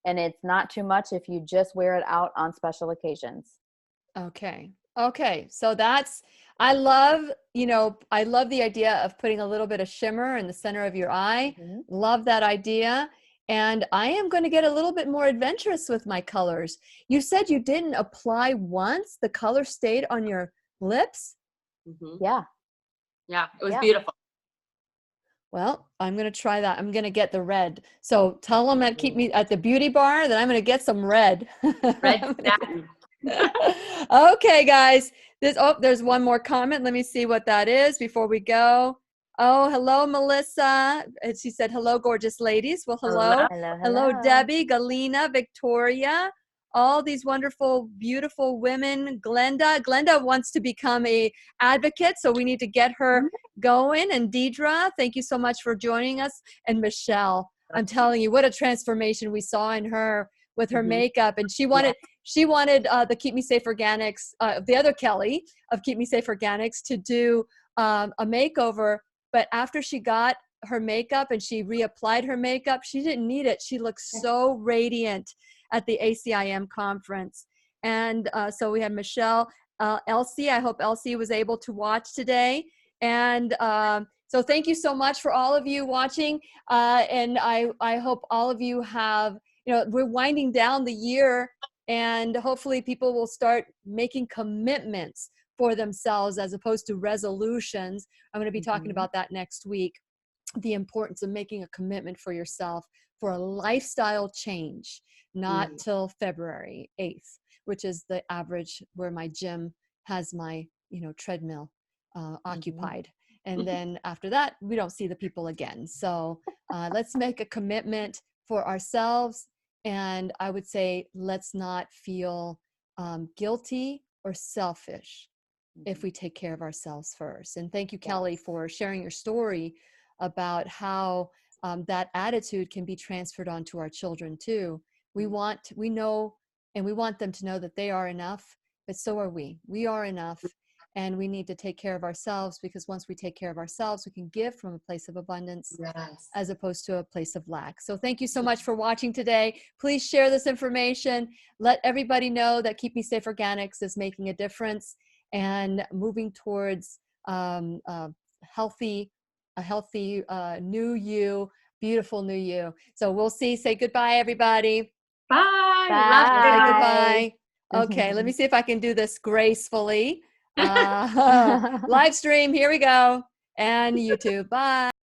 and it's not too much if you just wear it out on special occasions. Okay. So I love the idea of putting a little bit of shimmer in the center of your eye. Love that idea. And I am going to get a little bit more adventurous with my colors. You said you didn't apply once. The color stayed on your lips. Yeah. Yeah. It was beautiful. Well, I'm going to try that. I'm going to get the red. So tell them that keep me at the beauty bar that I'm going to get some red. Red satin. Okay, guys. There's one more comment. Let me see what that is before we go. Oh, hello, Melissa. And she said, hello, gorgeous ladies. Well, hello. Hello, Debbie, Galina, Victoria, all these wonderful, beautiful women. Glenda wants to become a advocate, so we need to get her going. And Deidre, thank you so much for joining us. And Michelle, I'm telling you, what a transformation we saw in her with her makeup. And she wanted the Keep Me Safe Organics, the other Kelly of Keep Me Safe Organics, to do a makeover. But after she got her makeup and she reapplied her makeup, she didn't need it. She looked so radiant at the ACIM conference. And so we had Michelle, Elsie. I hope Elsie was able to watch today. And so thank you so much for all of you watching. And I hope all of you have, we're winding down the year, and hopefully people will start making commitments for themselves as opposed to resolutions. I'm going to be talking about that next week, the importance of making a commitment for yourself for a lifestyle change, not till February 8th, which is the average where my gym has my, treadmill occupied. And then after that, we don't see the people again. So let's make a commitment for ourselves. And I would say, let's not feel guilty or selfish if we take care of ourselves first. And thank you, Kelli, for sharing your story about how that attitude can be transferred onto our children too. We know, and we want them to know that they are enough, but so are we. We are enough. And we need to take care of ourselves, because once we take care of ourselves, we can give from a place of abundance as opposed to a place of lack. So thank you so much for watching today. Please share this information. Let everybody know that Keep Me Safe Organics is making a difference and moving towards a healthy new you, beautiful new you. So we'll see. Say goodbye, everybody. Bye. Bye. Goodbye. Okay, let me see if I can do this gracefully. Live stream, here we go. And YouTube, bye.